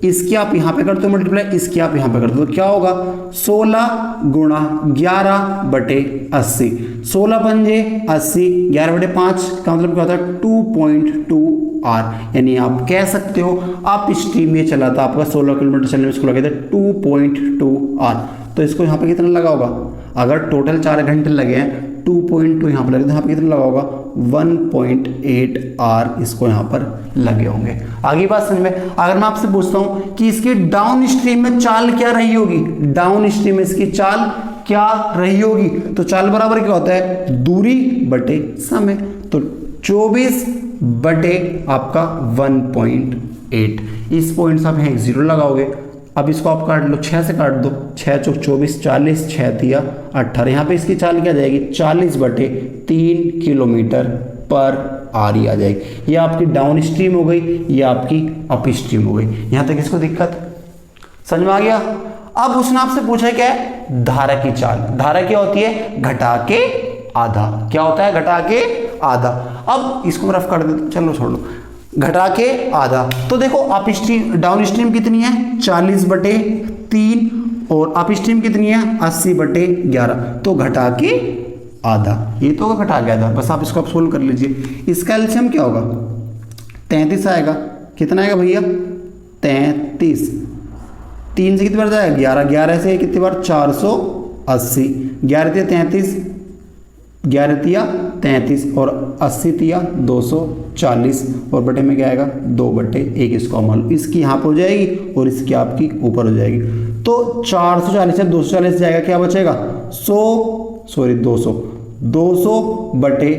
इसकी आप यहां पे करते हो मल्टीप्लाई, इसकी आप यहां पे करते हो, तो क्या होगा 16 × 11/80, 16 पंजे 80, 11/5 का मतलब क्या होता है 2.2 आर। यानी आप कह सकते हो अप स्ट्रीम में चला था आपका 16 किलोमीटर चलने में इसको लगे थे 2.2 आर। तो इसको यहाँ पे कितना लगा होगा, अगर टोटल 4 घंटे लगे हैं, 2.2 यहाँ पर लगे, तो यहाँ पे कितना लगा होगा 1.8 आर इसको यहाँ पर लगे होंगे। आगे बात समझ में। अगर मैं आपसे पूछता हूँ कि इसकी डाउन स्ट्रीम में चाल क्या रही होगी, डाउन स्ट्रीम में इसकी चाल क्या रही होगी? तो चाल बराबर क्या होता है? दूरी बटे समय। तो 24 बटे आपका 1.8। इस पॉइंट से आप यहाँ 0 लगाओगे। अब इसको आप काट लो, 6 से काट दो, 6 चौक 24, 40, 6 तिया 18। यहाँ पे इसकी चाल क्या जाएगी? 40 बटे 3 किलोमीटर पर आवर आ जाएगी। ये आपकी डाउन स्ट्रीम हो गई, ये आपकी अप स्ट्रीम हो गई। यहाँ तक इसको दिक्कत समझ में आ गया? अब उसने आपसे पूछा क्या है? धारा की चाल। धारा क्या होती है? घटा के आधा। क्या होता है? घटा के आधा। अब इसको रफ कर देते, चलो छोड़ लो, घटा के आधा। तो देखो अप स्ट्रीम डाउन स्ट्रीम कितनी है? 40 बटे 3 और अप स्ट्रीम कितनी है? 80 बटे 11। तो घटा के आधा, ये तो घटा के आधा। बस आप इसको आप सोल्व कर लीजिए। इसका एलसीएम क्या होगा? 33 आएगा। कितना आएगा भैया? 33। 3 से कितनी बार जाएगा? 11। 11 से कितनी बार? 480। 11 तिया 33, 11 तिया 33 और 80 तिया 240 और बटे में क्या आएगा? 2 बटे 1। इसको मान लो, इसकी यहाँ पर हो जाएगी और इसकी आपकी ऊपर हो जाएगी। तो 440 से 240 जाएगा, क्या बचेगा? 200 बटे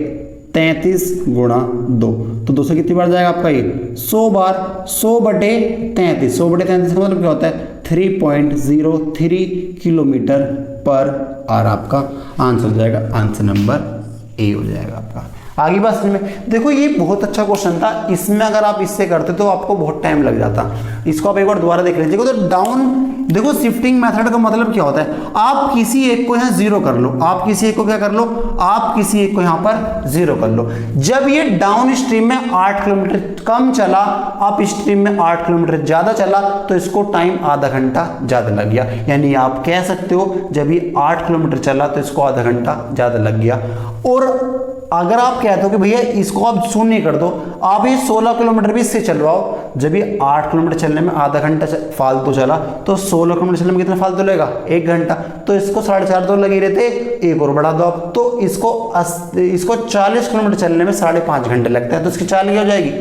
33 गुणा 2। तो 200 कितनी बार जाएगा आपका? ये 100 बार। 100 बटे 33, 100 बटे 33 का मतलब क्या होता है? 3.03 किलोमीटर पर आवर आपका आंसर हो जाएगा। आंसर नंबर ए हो जाएगा आपका। आगे बात में देखो, ये बहुत अच्छा क्वेश्चन था। इसमें अगर आप इससे करते तो आपको बहुत टाइम लग जाता। इसको आप एक बार दोबारा देख लीजिएगा। तो डाउन देखो, शिफ्टिंग मेथड का मतलब क्या होता है? आप किसी एक को यहाँ 0 कर लो, आप किसी एक को क्या कर लो? आप किसी एक को यहाँ पर 0 कर लो। जब ये डाउन स्ट्रीम में 8 किलोमीटर कम चला, अप स्ट्रीम में 8 किलोमीटर ज्यादा चला, तो इसको टाइम आधा घंटा ज्यादा लग गया। यानी आप कह सकते हो जब ये 8 किलोमीटर चला तो इसको आधा घंटा ज्यादा लग गया। और अगर आप कहते हो कि भैया इसको आप शून्य कर दो, आप ये 16 किलोमीटर भी इससे चलवाओ, जब ये 8 किलोमीटर चलने में आधा घंटा फालतू चला, तो 16 किलोमीटर चलने में कितना फालतू लगेगा? 1 घंटा। तो इसको 4.5 तो लगे रहते, एक और बढ़ा दो आप, तो इसको 40 किलोमीटर चलने में 5.5 घंटे लगता है। तो इसकी चाल क्या हो जाएगी?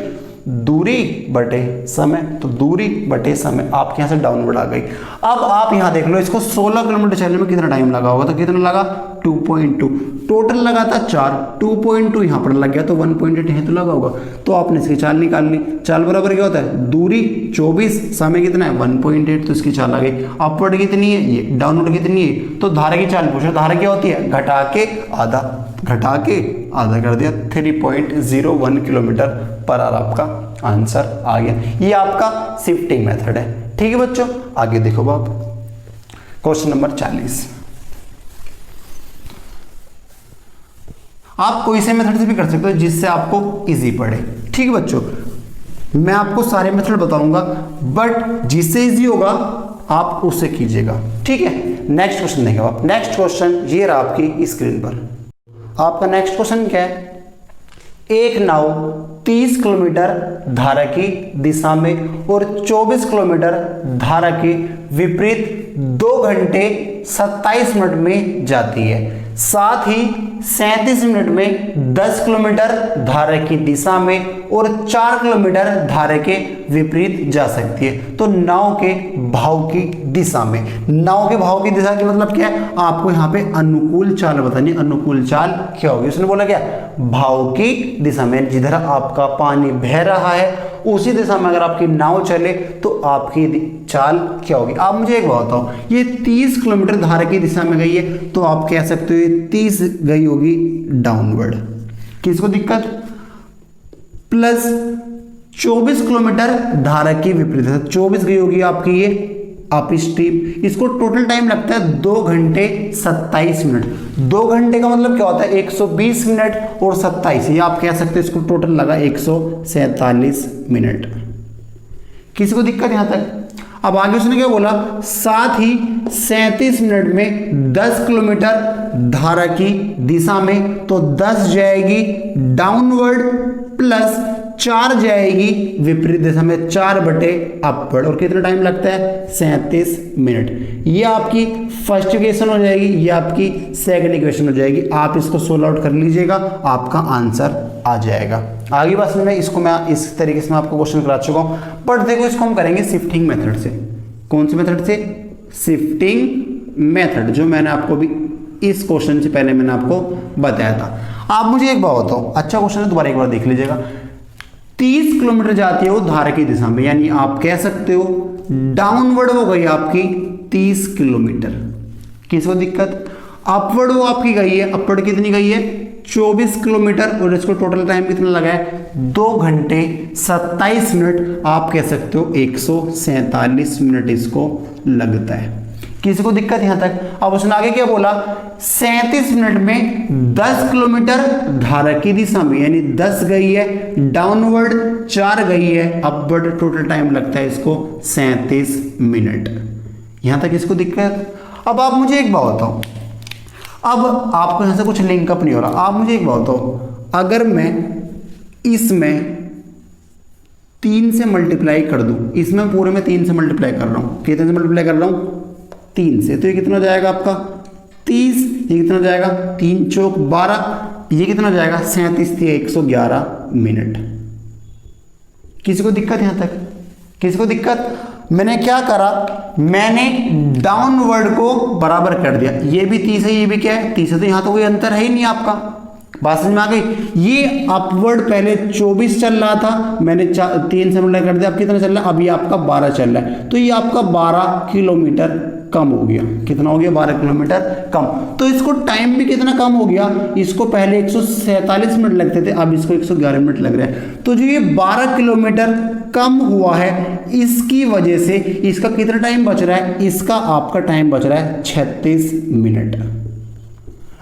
दूरी बटे समय। तो दूरी बटे समय आपके यहाँ से डाउनवर्ड आ गई। अब आप यहाँ देख लो, इसको 16 किलोमीटर चलने में कितना टाइम लगा होगा? तो कितना लगा? 2.2। टोटल लगा था 4, 2.2 यहाँ पर लग गया, तो 1.8 यहाँ तो लगा होगा। तो आपने इसकी चाल निकाल ली। चाल बराबर क्या होता है? दूरी 24, समय कितना है? 1.8। तो इसकी चाल आ गई। अपवर्ड कितनी है? ये। डाउनवर्ड कितनी है? तो धारा की चाल पूछो। धारा क्या होती है? घटा के आधा। घटा के आधा कर दिया, 3.01 किलोमीटर पर आवर आपका आंसर आ गया। ये आपका शिफ्टिंग मेथड है। ठीक है बच्चों, आगे देखो बाप, क्वेश्चन नंबर 40। आप कोई से मेथड से भी कर सकते हो जिससे आपको इजी पड़े। ठीक है बच्चों, मैं आपको सारे मेथड बताऊंगा, बट जिससे इजी होगा आप उससे कीजिएगा। ठीक है, नेक्स्ट क्वेश्चन देखें आप। नेक्स्ट क्वेश्चन ये रहा आपकी स्क्रीन पर। आपका नेक्स्ट क्वेश्चन क्या है? एक नाव 30 किलोमीटर धारा की दिशा में और 24 किलोमीटर धारा के विपरीत 2 घंटे 27 मिनट में जाती है। साथ ही 37 मिनट में 10 किलोमीटर धारा की दिशा में और 4 किलोमीटर धारा के विपरीत जा सकती है। तो नाव के भाव की दिशा में, नाव के भाव की दिशा की मतलब क्या है? आपको यहाँ पे अनुकूल चाल बतानी। अनुकूल चाल क्या होगी? उसने बोला क्या? भाव की दिशा में, जिधर आपका पानी बह रहा है उसी दिशा में अगर आपकी नाव चले तो आपकी चाल क्या होगी? आप मुझे एक बात बताओ, ये 30 किलोमीटर धारा की दिशा में गई है, तो आप कह सकते हो ये 30 गई होगी डाउनवर्ड। किसको दिक्कत? प्लस 24 किलोमीटर धारा की विपरीत है, 24 गई होगी आपकी ये अप स्ट्रीम। इसको टोटल टाइम लगता है 2 घंटे 27 मिनट। 2 घंटे का मतलब क्या होता है? 120 मिनट और 27, ये आप कह सकते हो इसको टोटल लगा 147 मिनट। किसी को दिक्कत यहां तक? अब आगे उसने क्या बोला? साथ ही 37 मिनट में 10 किलोमीटर धारा की दिशा में, तो 10 जाएगी डाउनवर्ड प्लस 4 जाएगी विपरीत दिशा में, 4 बटे अपवर्ड। और कितना टाइम लगता है? 37 मिनट। ये आपकी फर्स्ट इक्वेशन हो जाएगी, ये आपकी सेकंड इक्वेशन हो जाएगी। आप इसको सोल्व आउट कर लीजिएगा, आपका आंसर आ जाएगा। आगे बस में इसको मैं इस तरीके से मैं आपको क्वेश्चन करा चुका हूं, बट देखो इसको हम करेंगे शिफ्टिंग मेथड से। कौन सी मेथड से? शिफ्टिंग मेथड, जो मैंने आपको भी इस क्वेश्चन से पहले मैंने आपको बताया था। आप मुझे एक बात बताओ, अच्छा क्वेश्चन है, दोबारा एक बार देख लीजिएगा। 30 किलोमीटर जाती है वो धारा की दिशा में, यानी आप कह सकते हो डाउनवर्ड हो गई आपकी 30 किलोमीटर। किसको दिक्कत? अपवर्ड वो आपकी गई है, अपवर्ड कितनी गई है 24 किलोमीटर, और इसको टोटल टाइम कितना लगा है 2 घंटे 27 मिनट। आप कह सकते हो 147 मिनट इसको लगता है। किसी को दिक्कत यहां तक? अब उसने आगे क्या बोला, 37 मिनट में 10 किलोमीटर धारा की दिशा में, यानी 10 गई है डाउनवर्ड, 4 गई है अपवर्ड, टोटल टाइम लगता है इसको 37 मिनट। यहां तक इसको दिक्कत? अब आप मुझे एक बात बताओ, अब आपको यहां से कुछ लिंकअप नहीं हो रहा। आप मुझे एक बात बताओ, अगर मैं इसमें 3 से मल्टीप्लाई कर दूं, इसमें पूरे में 3 से मल्टीप्लाई कर रहा हूं, कितने से मल्टीप्लाई कर रहा हूं 3 से, तो ये कितना हो जाएगा आपका 30, ये कितना हो जाएगा 3 चौक 12, ये कितना हो जाएगा 37 थी 111 मिनट। किसी को दिक्कत यहां तक? किसी को दिक्कत? मैंने क्या करा, मैंने डाउनवर्ड को बराबर कर दिया, ये भी 30 है, ये भी क्या है 30 है, तो यहां तो कोई अंतर है ही नहीं आपका। बात समझ में आ गई? ये अपवर्ड पहले 24 चल रहा था, मैंने 3 से मल्टीप्लाई कर दिया, अब कितना चल रहा है, अभी आपका 12 चल रहा है, तो ये आपका 12 किलोमीटर कम हो गया। कितना हो गया 12 किलोमीटर कम। तो इसको टाइम भी कितना कम हो गया, इसको पहले 147 मिनट लगते थे, अब इसको 111 मिनट लग रहे हैं। तो जो ये 12 किलोमीटर कम हुआ है, इसकी वजह से इसका कितना टाइम बच रहा है, इसका आपका टाइम बच रहा है 36 मिनट।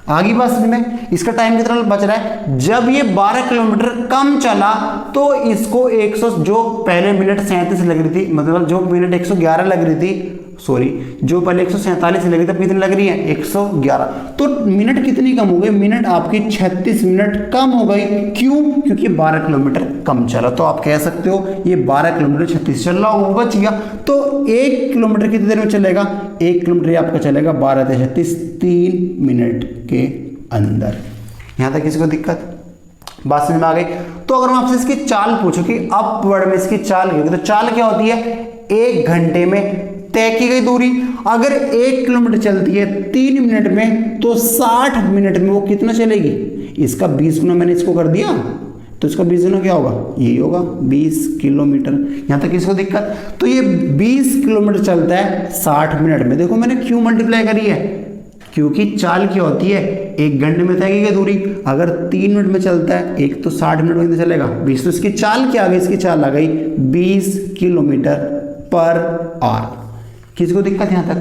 आगे बात समझ में? इसका टाइम कितना बच रहा है, जब ये 12 किलोमीटर कम चला तो इसको 100, जो पहले मिनट 37 लग रही थी, मतलब जो मिनट 111 लग रही थी, सॉरी जो पहले 147 लग रही थी, कितनी लग रही है 111, तो मिनट कितनी कम हो गई, मिनट आपकी 36 मिनट कम हो गई। क्यों? क्योंकि 12 किलोमीटर कम चला। तो आप कह सकते हो ये 12 किलोमीटर 36 चल रहा हो, बच गया। तो 1 किलोमीटर कितनी देर में चलेगा, 1 किलोमीटर आपका चलेगा 12 से 36 3 मिनट के अंदर। यहां तक किसी को दिक्कत? बात समझ में आ गई? तो अगर मैं आपसे इसकी चाल पूछूं कि अपवर्ड में इसकी चाल क्या होगी, तो चाल क्या होती है, 1 घंटे में तय की गई दूरी। अगर 1 किलोमीटर चलती है 3 मिनट में, तो 60 मिनट में वो कितना चलेगी, इसका 20 गुना मैंने इसको कर दिया, तो इसका 20 गुना क्या होगा, ये होगा 20 किलोमीटर। यहां तक किसको दिक्कत? तो ये 20 किलोमीटर चलता है 60 मिनट में। देखो मैंने क्यों मल्टीप्लाई करी है, क्योंकि चाल क्या होती है 1 घंटे में तय की गई दूरी, अगर 3 मिनट में चलता है, एक तो 60 मिनट में चलेगा 20, तो इसकी चाल क्या आ गई, इसकी चाल आ गई 20 किलोमीटर पर आवर। किसी को दिक्कत यहां तक?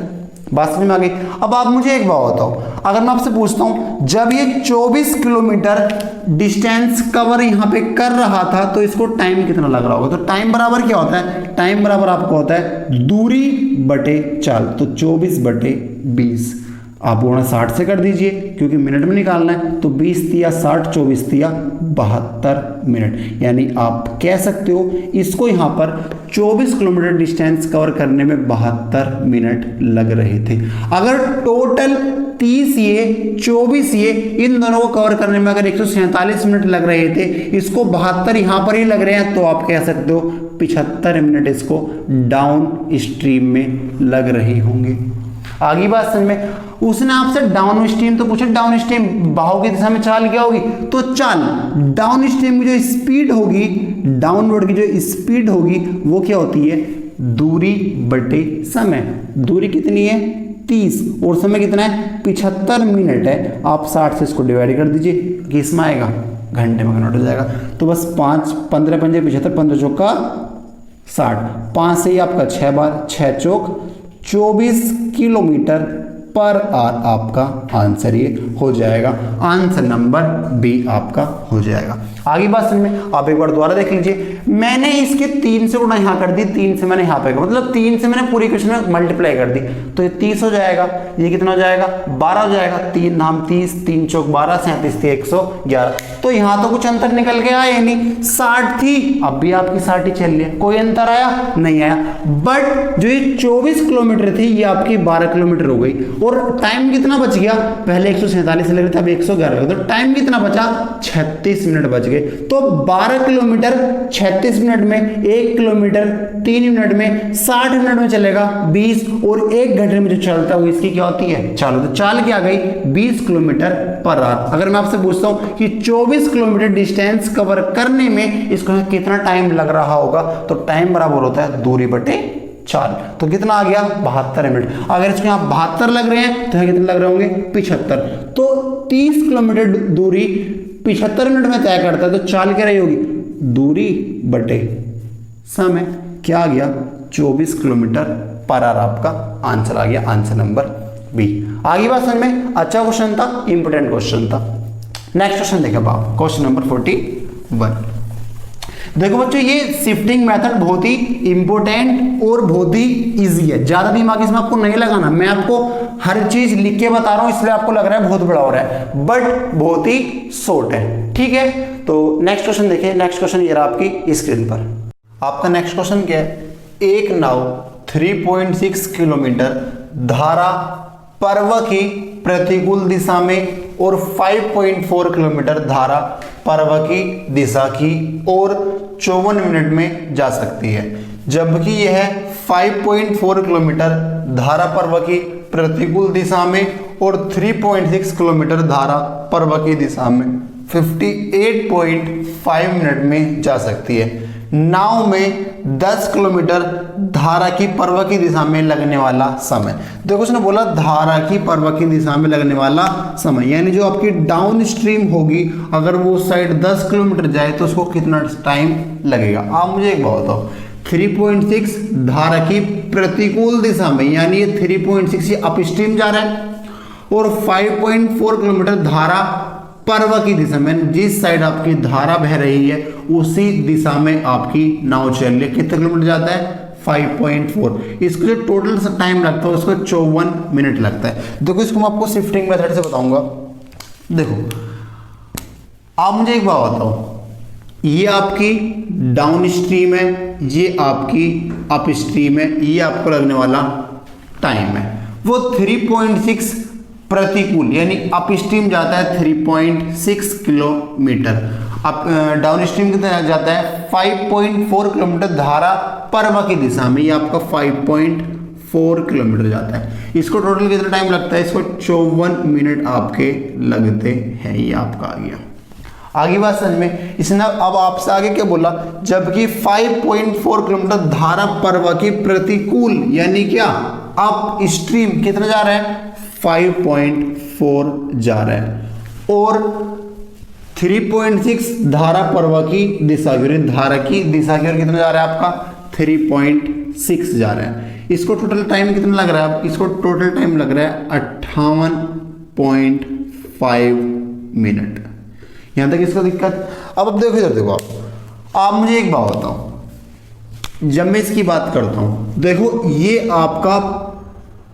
बात समझ में आ गई? अब आप मुझे एक बात बताओ, अगर मैं आपसे पूछता हूं जब ये 24 किलोमीटर डिस्टेंस कवर यहां पे कर रहा था, तो इसको टाइम कितना लग रहा होगा, तो टाइम बराबर क्या होता है, टाइम बराबर आपको होता है दूरी बटे चाल, तो 24 बटे 20, आप गुणा 60 से कर दीजिए क्योंकि मिनट में निकालना है, तो 20 तिया 60, 24 तिया 72 मिनट। यानी आप कह सकते हो इसको यहाँ पर 24 किलोमीटर डिस्टेंस कवर करने में 72 मिनट लग रहे थे। अगर टोटल 30 ये 24 ये इन दोनों को कवर करने में अगर 147 मिनट लग रहे थे, इसको 72 यहाँ पर ही लग रहे हैं, तो आप कह सकते हो 75 मिनट इसको डाउन स्ट्रीम में लग रहे होंगे। आगे बात समझ में? उसने आपसे डाउन स्ट्रीम तो पूछा, डाउन स्ट्रीम बहाव की दिशा में चाल क्या होगी, तो चाल डाउन स्ट्रीम की जो स्पीड होगी, डाउनवर्ड की जो स्पीड होगी वो क्या होती है, दूरी बटे समय। दूरी कितनी है 30 और समय कितना है 75 मिनट है। आप 60 से इसको डिवाइड कर दीजिए, किस में आएगा, घंटे में कन्वर्ट हो जाएगा। तो बस 5 15 पंजे 75, 15 चौक का 60, 5 से ही आपका 6 बार, 6 चौक 24 किलोमीटर पर आवर आपका आंसर ये हो जाएगा। आंसर नंबर बी आपका हो जाएगा। आगे बात समझ में? आप एक बार दोबारा देख लीजिए, मैंने इसके 3 से गुणा यहाँ कर दी, 3 से मैंने यहाँ पे मतलब 3 से मैंने पूरी इक्वेशन में मल्टीप्लाई कर दी, तो ये 30 हो जाएगा, ये कितना हो जाएगा 12 हो जाएगा, 3 नाम 30, 3 चौक 12, 37 थी 111, तो यहाँ तो कुछ अंतर निकल के आया नहीं, 60 थी अब भी आपकी 60 ही चल रही है, कोई अंतर आया नहीं आया। बट जो ये 24 किलोमीटर थी ये आपकी 12 किलोमीटर हो गई, और टाइम कितना बच गया, पहले 147 लग रहे थे, अब 111, तो टाइम कितना बचा, 36 मिनट बच गए। तो 12 किलोमीटर 36 मिनट में, 1 किलोमीटर 3 मिनट में, 60 मिनट में चलेगा 20, और 1 घंटे में जो चलता है वो इसकी क्या होती है, चाल। तो चाल क्या आ गई, 20 किलोमीटर पर आवर। अगर मैं आपसे पूछता हूं कि 24 किलोमीटर डिस्टेंस कवर करने में इसको कितना टाइम लग रहा होगा, तो टाइम बराबर होता है दूरी बटे चाल। तो कितना आ गया, 72 मिनट। अगर इसको यहाँ 72 लग रहे हैं तो कितने लग रहे होंगे, 75। तो 30 किलोमीटर दूरी 75 मिनट में तय करता है, तो चाल क्या रही होगी, दूरी बटे समय, क्या आ गया, 24 किलोमीटर पर आवर। आपका आंसर आ गया, आंसर नंबर बी। आगे बात समझ में, अच्छा क्वेश्चन था, इंपोर्टेंट क्वेश्चन था। नेक्स्ट क्वेश्चन देखा आप, क्वेश्चन नंबर 41। देखो बच्चों, ये शिफ्टिंग मेथड बहुत ही इंपॉर्टेंट और बहुत ही इजी है, ज्यादा दिमाग इसमें आपको नहीं लगाना। मैं आपको हर चीज लिख के बता रहा हूं, इसलिए आपको लग रहा है बहुत बड़ा हो रहा है, बट बहुत ही शॉर्ट है, ठीक है। तो नेक्स्ट क्वेश्चन देखिए। नेक्स्ट क्वेश्चन ये रहा आपकी स्क्रीन पर। आपका नेक्स्ट क्वेश्चन क्या है, एक नाव 3.6 किलोमीटर धारा पर्व की प्रतिकूल दिशा में और 5.4 किलोमीटर धारा पर्व की दिशा की और 54 मिनट में जा सकती है, जबकि यह 5.4 किलोमीटर धारा पर्व की प्रतिकूल दिशा में और 3.6 किलोमीटर धारा पर्व की दिशा में 58.5 मिनट में जा सकती है। नाव में 10 किलोमीटर धारा की पर्व की दिशा में लगने वाला समय। देखो उसने बोला धारा की पर्व की दिशा में लगने वाला समय, यानी जो आपकी डाउन स्ट्रीम होगी, अगर वो साइड 10 किलोमीटर जाए तो उसको कितना टाइम लगेगा। आप मुझे एक बात बताओ, 3.6 धारा की प्रतिकूल दिशा में, यानी ये 3.6 ये अपस्ट्रीम जा रहा है, और 5.4 किलोमीटर धारा पर्व की दिशा में, जिस साइड आपकी धारा बह रही है उसी दिशा में आपकी नाव चल रही है। कितने किलोमीटर जाता है, 5.4। इसको जो टोटल टाइम लगता है उसको 54 मिनट लगता है। देखो इसको मैं आपको शिफ्टिंग मेथड से बताऊंगा। देखो आप मुझे एक बात बताओ, ये आपकी डाउन स्ट्रीम है, ये आपकी अप स्ट्रीम है, ये आपको लगने वाला टाइम है। वो 3.6 प्रतिकूल, यानी अप स्ट्रीम जाता है 3.6 किलोमीटर, अप डाउन स्ट्रीम कितना जाता है 5.4 किलोमीटर धारा पर्व की दिशा में, ये आपका 5.4 किलोमीटर जाता है। इसको टोटल कितना टाइम लगता है, इसको 54 मिनट आपके लगते हैं। ये आपका आ गया। आगे बात समझ में, इसने अब आपसे आगे क्या बोला, जबकि 5.4 किलोमीटर धारा पर्व की प्रतिकूल, यानी क्या अप स्ट्रीम कितना जा रहा है, 5.4 जा रहा है, और 3.6 धारा पर्व की दिशा की, धारा की दिशा की ओर कितना जा रहा है आपका 3.6 जा रहा है। इसको टोटल टाइम कितना लग रहा है, इसको टोटल टाइम लग रहा है 58.5 मिनट। यहां तक इसका दिक्कत। अब देखो इधर देखो, आप मुझे एक बात बताओ, जब मैं इसकी बात करता हूं, देखो ये आपका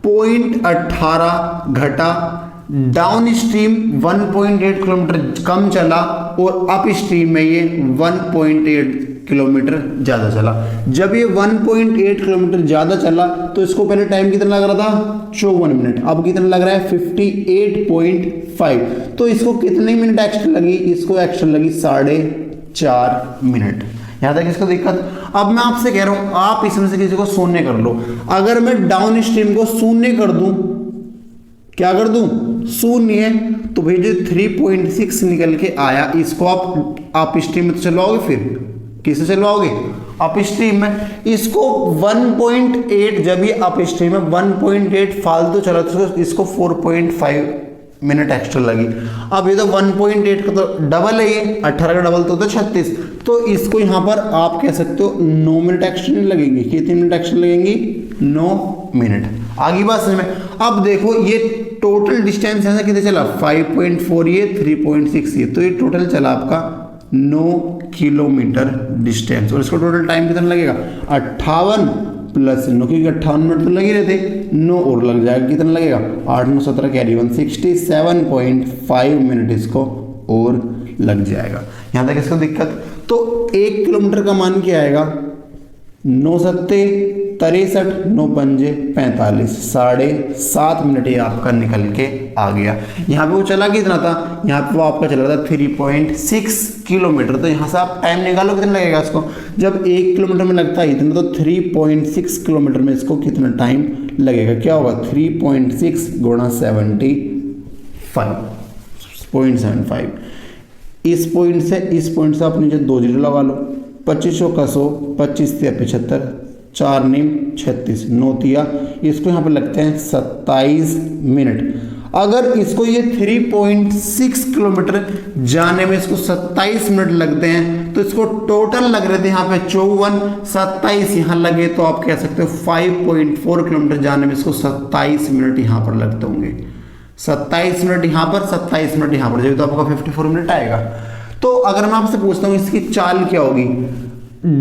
0.18 घटा, डाउन स्ट्रीम 1.8 किलोमीटर कम चला, और अप स्ट्रीम में ये 1.8 किलोमीटर ज्यादा चला। जब ये 1.8 किलोमीटर ज्यादा चला तो इसको पहले टाइम कितना लग रहा था, 54 मिनट, अब कितना लग रहा है 58.5। तो इसको कितने मिनट एक्स्ट्रा लगी, इसको एक्स्ट्रा लगी 4.5 मिनट। यहां तक इसको दिक्कत। अब मैं आपसे कह रहा हूं, आप इसमें से किसी को शून्य कर लो। अगर मैं डाउन स्ट्रीम को शून्य कर दूं, क्या कर दूं, शून्य है, तो भाई जो 3.6 निकल के आया, इसको आप स्ट्रीम में तो चलवाओगे, फिर किसे चलवाओगे, अप स्ट्रीम में। इसको 1.8, जब ये अप स्ट्रीम में 1.8 फालतू चला तो इसको 4.5 मिनट एक्स्ट्रा लगी। अब ये तो 1.8 का तो डबल है, ये 18 का डबल तो 36, तो इसको यहाँ पर आप कह सकते हो 9 मिनट एक्स्ट्रा लगेंगे। कितने मिनट एक्स्ट्रा लगेंगी, 9 मिनट। आगे बात समझ में। अब देखो ये टोटल डिस्टेंस ऐसा कितने चला, 5.4 ये 3.6 ये, तो ये टोटल चला आपका 9 किलोमीटर डिस्टेंस। और इसको टोटल टाइम कितना लगेगा, 58 प्लस 9, क्योंकि 58 मिनट तो लगे रहते, 9 और लग जाएगा, कितना लगेगा 8 9 17 कैरी 1 67.5 मिनट इसको और लग जाएगा। यहाँ तक इसको दिक्कत। तो 1 किलोमीटर का मान क्या आएगा, 9 सत्ते 63, 9 पंजे 45, 7.5 मिनट ये आपका निकल के आ गया। यहाँ पे वो चला कितना था, यहाँ पे वो आपका चला था 3.6 किलोमीटर। तो यहाँ से आप टाइम निकालो कितना लगेगा इसको, जब 1 किलोमीटर में लगता है इतना, तो 3.6 किलोमीटर में इसको कितना टाइम लगेगा, क्या होगा 3.6 गुणा 75.75। इस पॉइंट से आप नीचे 2 जीरो लगा लो, 25 का 100, 25 से 75, 4 नीम 36, 9 तिया, इसको यहाँ पे लगते हैं 27 मिनट। अगर इसको ये 3.6 किलोमीटर जाने में इसको 27 मिनट लगते हैं, तो इसको टोटल लग रहे थे यहाँ पे 54, 27 यहाँ लगे, तो आप कह सकते हो 5.4 किलोमीटर जाने में इसको 27 मिनट यहाँ पर लगते होंगे। 27 मिनट यहाँ पर, 27 मिनट यहाँ पर, जब तो आपका 54 मिनट आएगा। तो अगर मैं आपसे पूछता हूँ इसकी चाल क्या होगी,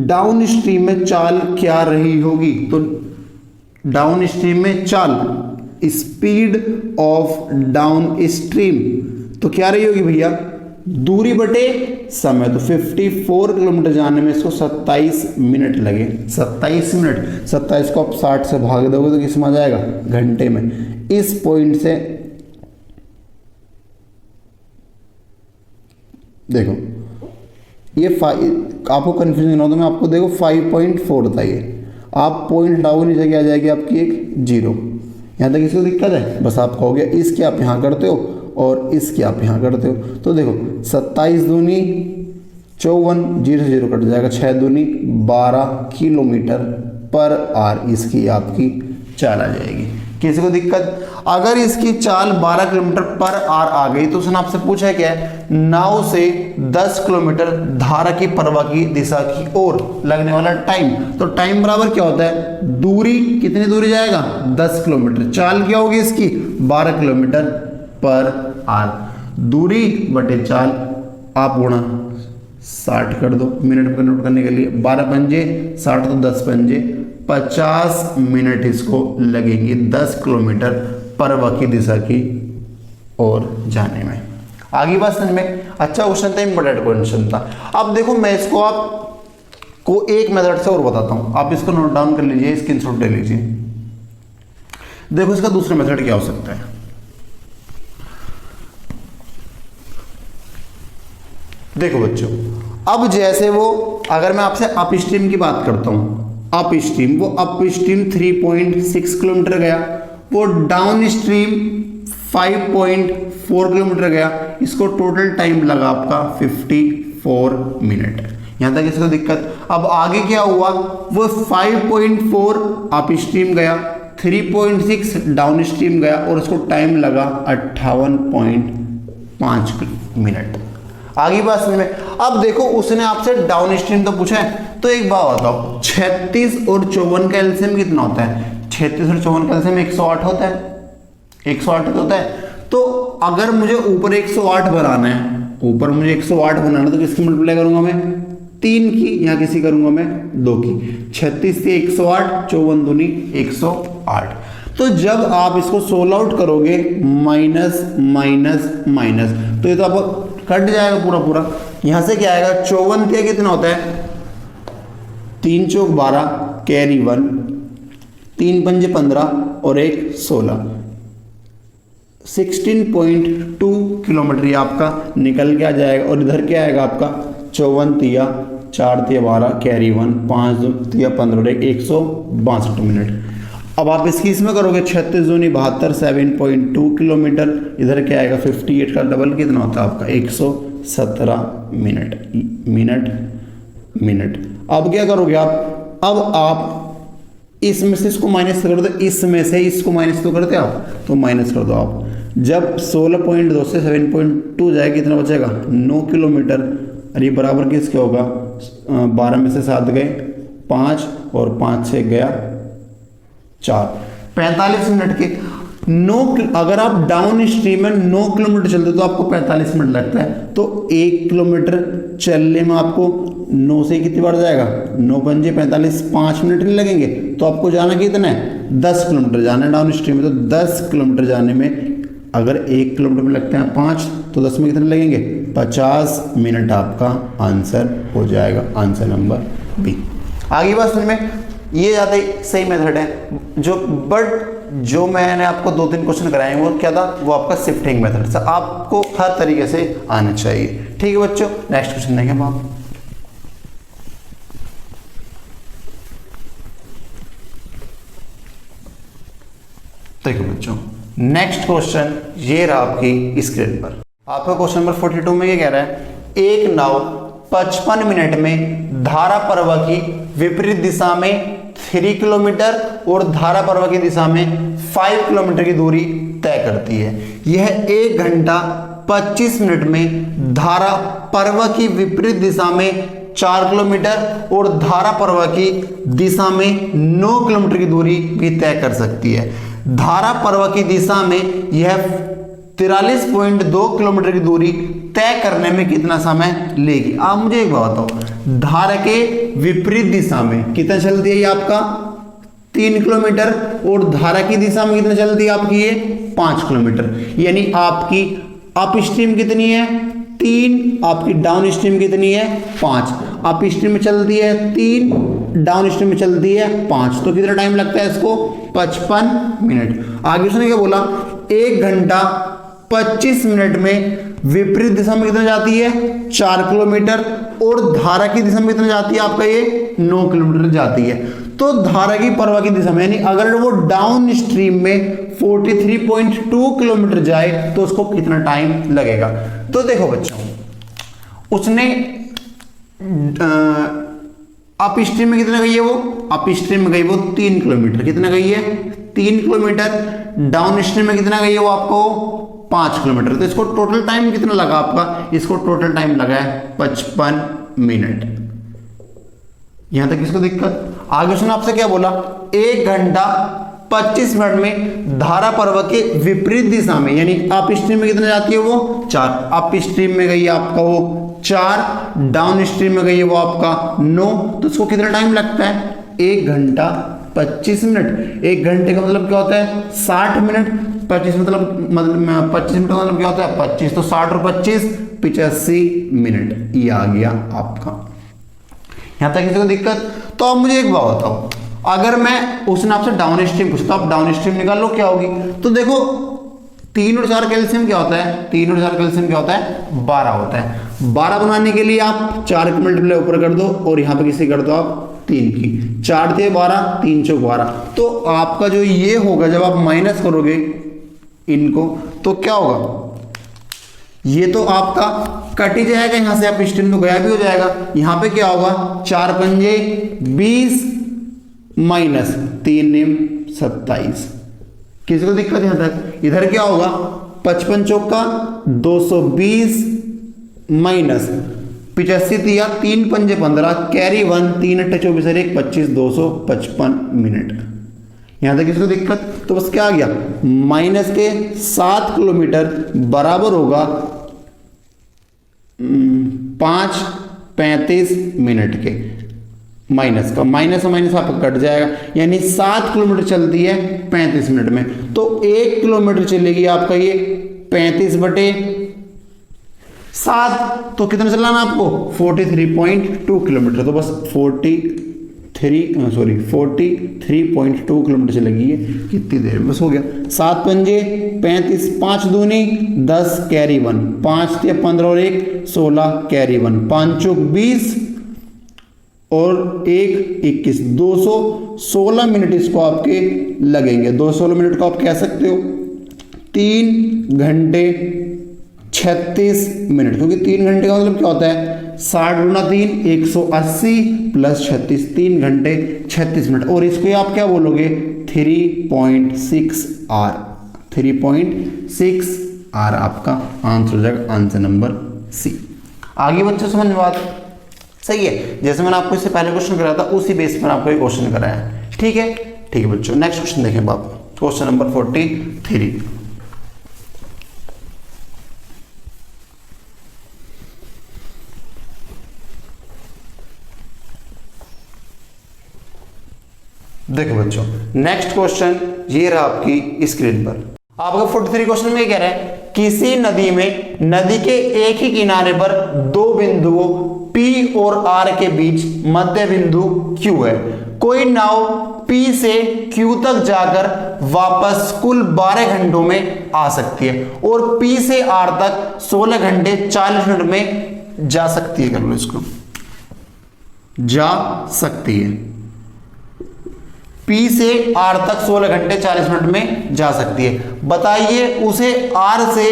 डाउन स्ट्रीम में चाल क्या रही होगी, तो डाउन स्ट्रीम में चाल, स्पीड ऑफ डाउन स्ट्रीम, तो क्या रही होगी भैया, दूरी बटे समय। तो 54 किलोमीटर जाने में इसको 27 मिनट लगे। 27 मिनट, 27 को आप 60 से भाग दोगे तो किस में आ जाएगा, घंटे में। इस पॉइंट से देखो, ये आपको कंफ्यूजन हो तो मैं आपको देखो 5.4 था ये, आप पॉइंट डाउन नीचे क्या आ जाएगी आपकी एक 0। यहाँ तक इसको दिक्कत है, बस आप कहोगे इसके आप यहाँ करते हो और इसके आप यहाँ करते हो। तो देखो 27 दूनी 54, 0 से 0 कट जाएगा, 6 दूनी 12 किलोमीटर पर आवर इसकी आपकी चाल आ जाएगी। किसी को दिक्कत, अगर इसकी चाल 12 किलोमीटर पर आवर आ गई तो उसने आपसे पूछा क्या है, नाव से 10 किलोमीटर धारा की प्रवाह की दिशा की ओर लगने वाला टाइम। तो टाइम बराबर क्या होता है, दूरी, कितनी दूरी जाएगा 10 किलोमीटर, चाल क्या होगी इसकी 12 किलोमीटर पर आवर, दूरी बटे चाल आप गुणा 60 कर दो मिनट पर नोट करने के लिए, 12 पंजे 60, तो 10 पंजे 50 मिनट इसको लगेंगे 10 किलोमीटर परवह की दिशा की ओर जाने में। आगे बात समझ में, अच्छा क्वेश्चन था, इंपॉर्टेंट क्वेश्चन था। अब देखो मैं इसको आपको एक मेथड से और बताता हूं, आप इसको नोट डाउन कर लीजिए, स्क्रीनशॉट ले लीजिए। देखो इसका दूसरा मेथड क्या हो सकता है। देखो बच्चों, अब जैसे वो, अगर मैं आपसे अप स्ट्रीम की बात करता हूं, अप स्ट्रीम, वो अप स्ट्रीम 3.6 किलोमीटर गया, वो डाउन स्ट्रीम 5.4 किलोमीटर गया, इसको टोटल टाइम लगा आपका 54 मिनट। यहां तक इसको दिक्कत। अब आगे क्या हुआ, वो 5.4 अप स्ट्रीम गया, 3.6 डाउन स्ट्रीम गया और उसको टाइम लगा 58.5 मिनट। आगे बात समझ में। अब देखो उसने आपसे डाउन स्ट्रीम तो पूछा है, तो एक बात बताओ, 36 और 54 का एलसीएम कितना होता है, 36 और 54 का एलसीएम 108 होता है, 108 होता है। तो अगर मुझे ऊपर 108 बनाना है, ऊपर मुझे 108 बनाना है, तो किसकी मल्टीप्लाई करूंगा मैं, 3 की, यहाँ किसी करूंगा मैं 2 की। 36 से 108, 54 दूनी 108। तो जब आप इसको सोल्व आउट करोगे, माइनस माइनस माइनस, तो ये तो आपको कट जाएगा पूरा पूरा। यहां से क्या आएगा, 54 कितना होता है, 3 चौक 12 कैरी 1, 3 पंजे 15 और 1 16, 16.2 किलोमीटर ये आपका निकल के आ जाएगा। और इधर क्या आएगा आपका, 54 तिया 4 तिया 12 कैरी 1, 5 तिया 15 और 162 मिनट। अब आप इसकी इसमें करोगे, 36 दूनी 72, 7.2 किलोमीटर, इधर क्या आएगा 58 का डबल कितना होता है आपका 117 मिनट। अब क्या करोगे आप, अब आप इसमें से इसको माइनस कर दो, इसमें से इसको माइनस तो करते आप, तो माइनस कर दो आप। जब 16.2 से 7.2 जाएगा कितना बचेगा, 9 किलोमीटर। और ये बराबर किसके होगा, 12 में से 7 गए 5 और 5 से गया 4, 45 मिनट के 9। अगर आप डाउन स्ट्रीम में 9 किलोमीटर चलते तो आपको 45 मिनट लगता है, तो 1 किलोमीटर चलने में आपको 9 से कितनी बार जाएगा, 9 पंजे 45, 5 मिनट नहीं लगेंगे। तो आपको जाना कितना है, 10 किलोमीटर जाना है डाउन स्ट्रीम में। तो 10 किलोमीटर जाने में अगर 1 किलोमीटर में लगते हैं 5, तो 10 में कितने लगेंगे, 50 मिनट आपका आंसर हो जाएगा, आंसर नंबर बी। आगे बात समझ में, ये ज़्यादा सही मेथड है जो मैंने आपको 2-3 क्वेश्चन कराए हैं, वो क्या था, वो आपका शिफ्टिंग मेथड था। आपको हर तरीके से आना चाहिए। ठीक है बच्चों, नेक्स्ट क्वेश्चन देखें आप। देखो बच्चों, नेक्स्ट क्वेश्चन ये रहा आपकी स्क्रीन पर। आपका क्वेश्चन नंबर 42 में ये कह रहा है, एक नाव 55 मिनट में धारा प्रवाह की विपरीत दिशा में 3 किलोमीटर और धारा प्रवाह की दिशा में 5 किलोमीटर की दूरी तय करती है। यह 1 घंटा 25 मिनट में धारा प्रवाह की विपरीत दिशा में 4 किलोमीटर और धारा प्रवाह की दिशा में 9 किलोमीटर की दूरी भी तय कर सकती है। धारा प्रवाह की दिशा में यह 43.2 किलोमीटर की दूरी तय करने में कितना समय लेगी। आप मुझे एक बात बताओ, धारा के विपरीत दिशा में कितना चलती है ये आपका 3 किलोमीटर और धारा की दिशा में कितना चलती है आपकी ये 5 किलोमीटर। यानी आपकी अप स्ट्रीम कितनी है 3, आपकी डाउन स्ट्रीम कितनी है 5। अप स्ट्रीम में चलती है 3, डाउन स्ट्रीम में चलती है 5, तो कितना टाइम लगता है इसको 55 मिनट। आगे उसने क्या बोला, 1 घंटा 25 मिनट में विपरीत दिशा में कितना जाती है 4 किलोमीटर और धारा की दिशा में कितना जाती है आपका ये 9 किलोमीटर जाती है। तो धारा की प्रवाह की दिशा में, यानी अगर वो डाउन स्ट्रीम में 43.2 किलोमीटर जाए तो उसको कितना टाइम लगेगा। तो देखो बच्चों, उसने अप स्ट्रीम में कितना गई है वो, अप स्ट्रीम में गई वो 3 किलोमीटर, कितना गई है 3 किलोमीटर। डाउन स्ट्रीम में कितना गई है वो आपको 5 किलोमीटर। तो इसको टोटल टाइम कितना लगा आपका, इसको टोटल टाइम लगा है 55 मिनट। यहां तक इसको दिक्कत। आगे उसने आपसे क्या बोला, 1 घंटा 25 मिनट में धारा प्रवाह के विपरीत दिशा में, यानी अप स्ट्रीम में कितना जाती है वो 4, अप स्ट्रीम में गई है आपका वो 4, डाउन स्ट्रीम में गई है वो आपका 9। तो इसको कितना टाइम लगता है 1 घंटा 25 मिनट। 1 घंटे का मतलब क्या होता है 60 मिनट, 25 मतलब 25 मिनट का मतलब क्या होता है 25, तो 60 और 25 85 मिनट ये आ गया आपका। यहां तक किसी को दिक्कत। तो अब मुझे एक बात बताओ, अगर मैं उसने आपसे डाउन स्ट्रीम पूछता, आप डाउन स्ट्रीम निकाल लो क्या होगी। तो देखो 3 और 4 कैल्शियम क्या होता है, 3 और 4 कैल्शियम क्या होता है 12 होता है। 12 बनाने के लिए आप 4 की मल्टीप्लाई ऊपर कर दो और यहां पे किसी कर दो आप 3 की, 4 × 12 3 × 12। तो आपका जो ये होगा, जब आप माइनस करोगे इनको तो क्या होगा, ये तो आपका कट ही जाएगा, यहां से आप स्ट्रीम तो गया भी हो जाएगा। यहां पे क्या होगा 4 पंजे 20 माइनस 3 × 27। किसी को दिक्कत यहां तक। इधर क्या होगा 55 चौका 220 माइनस 85 दिया 3 पंजे 15 कैरी 1 3 × 24 और 1 25 255 मिनट। यहां तक किसी को दिक्कत। तो बस क्या आ गया, माइनस के 7 किलोमीटर बराबर होगा 5:35 मिनट के। माइनस का माइनस और माइनस आपका कट जाएगा, यानी 7 किलोमीटर चलती है 35 मिनट में। तो 1 किलोमीटर चलेगी आपका ये 35/7, तो कितना चलाना आपको 43.2 किलोमीटर। तो बस 43.2 किलोमीटर चलेगी ये कितनी देर में, बस हो गया। 7 पंजे 35, 5 दूनी 10 कैरी 1, 5 × 15 और 1 16 कैरी 1, 5 चौक 20 और 1 21, 216 मिनट इसको आपके लगेंगे। 216 मिनट को आप कह सकते हो 3 घंटे 36 मिनट, क्योंकि 3 घंटे का मतलब क्या होता है 60 × 3 180 प्लस 36, 3 घंटे 36 मिनट। और इसको आप क्या बोलोगे 3.6 आर, 3.6 आर आपका आंसर हो जाएगा, आंसर नंबर सी। आगे बच्चों समझ में बात सही है। जैसे मैंने आपको इससे पहले क्वेश्चन कराया था उसी बेस पर आपको ये क्वेश्चन कराया है। ठीक है बच्चों, नेक्स्ट क्वेश्चन देखें आप, क्वेश्चन नंबर 43। देखो बच्चों, नेक्स्ट क्वेश्चन ये रहा आपकी स्क्रीन पर। आपका 43 क्वेश्चन में कह रहा है किसी नदी में नदी के एक ही किनारे पर 2 बिंदुओं P और R के बीच मध्य बिंदु Q है। कोई नाव P से Q तक जाकर वापस कुल 12 घंटों में आ सकती है और P से R तक 16 घंटे 40 मिनट में जा सकती है। कर लो इसको, जा सकती है। P से R तक 16 घंटे 40 मिनट में जा सकती है। बताइए उसे R से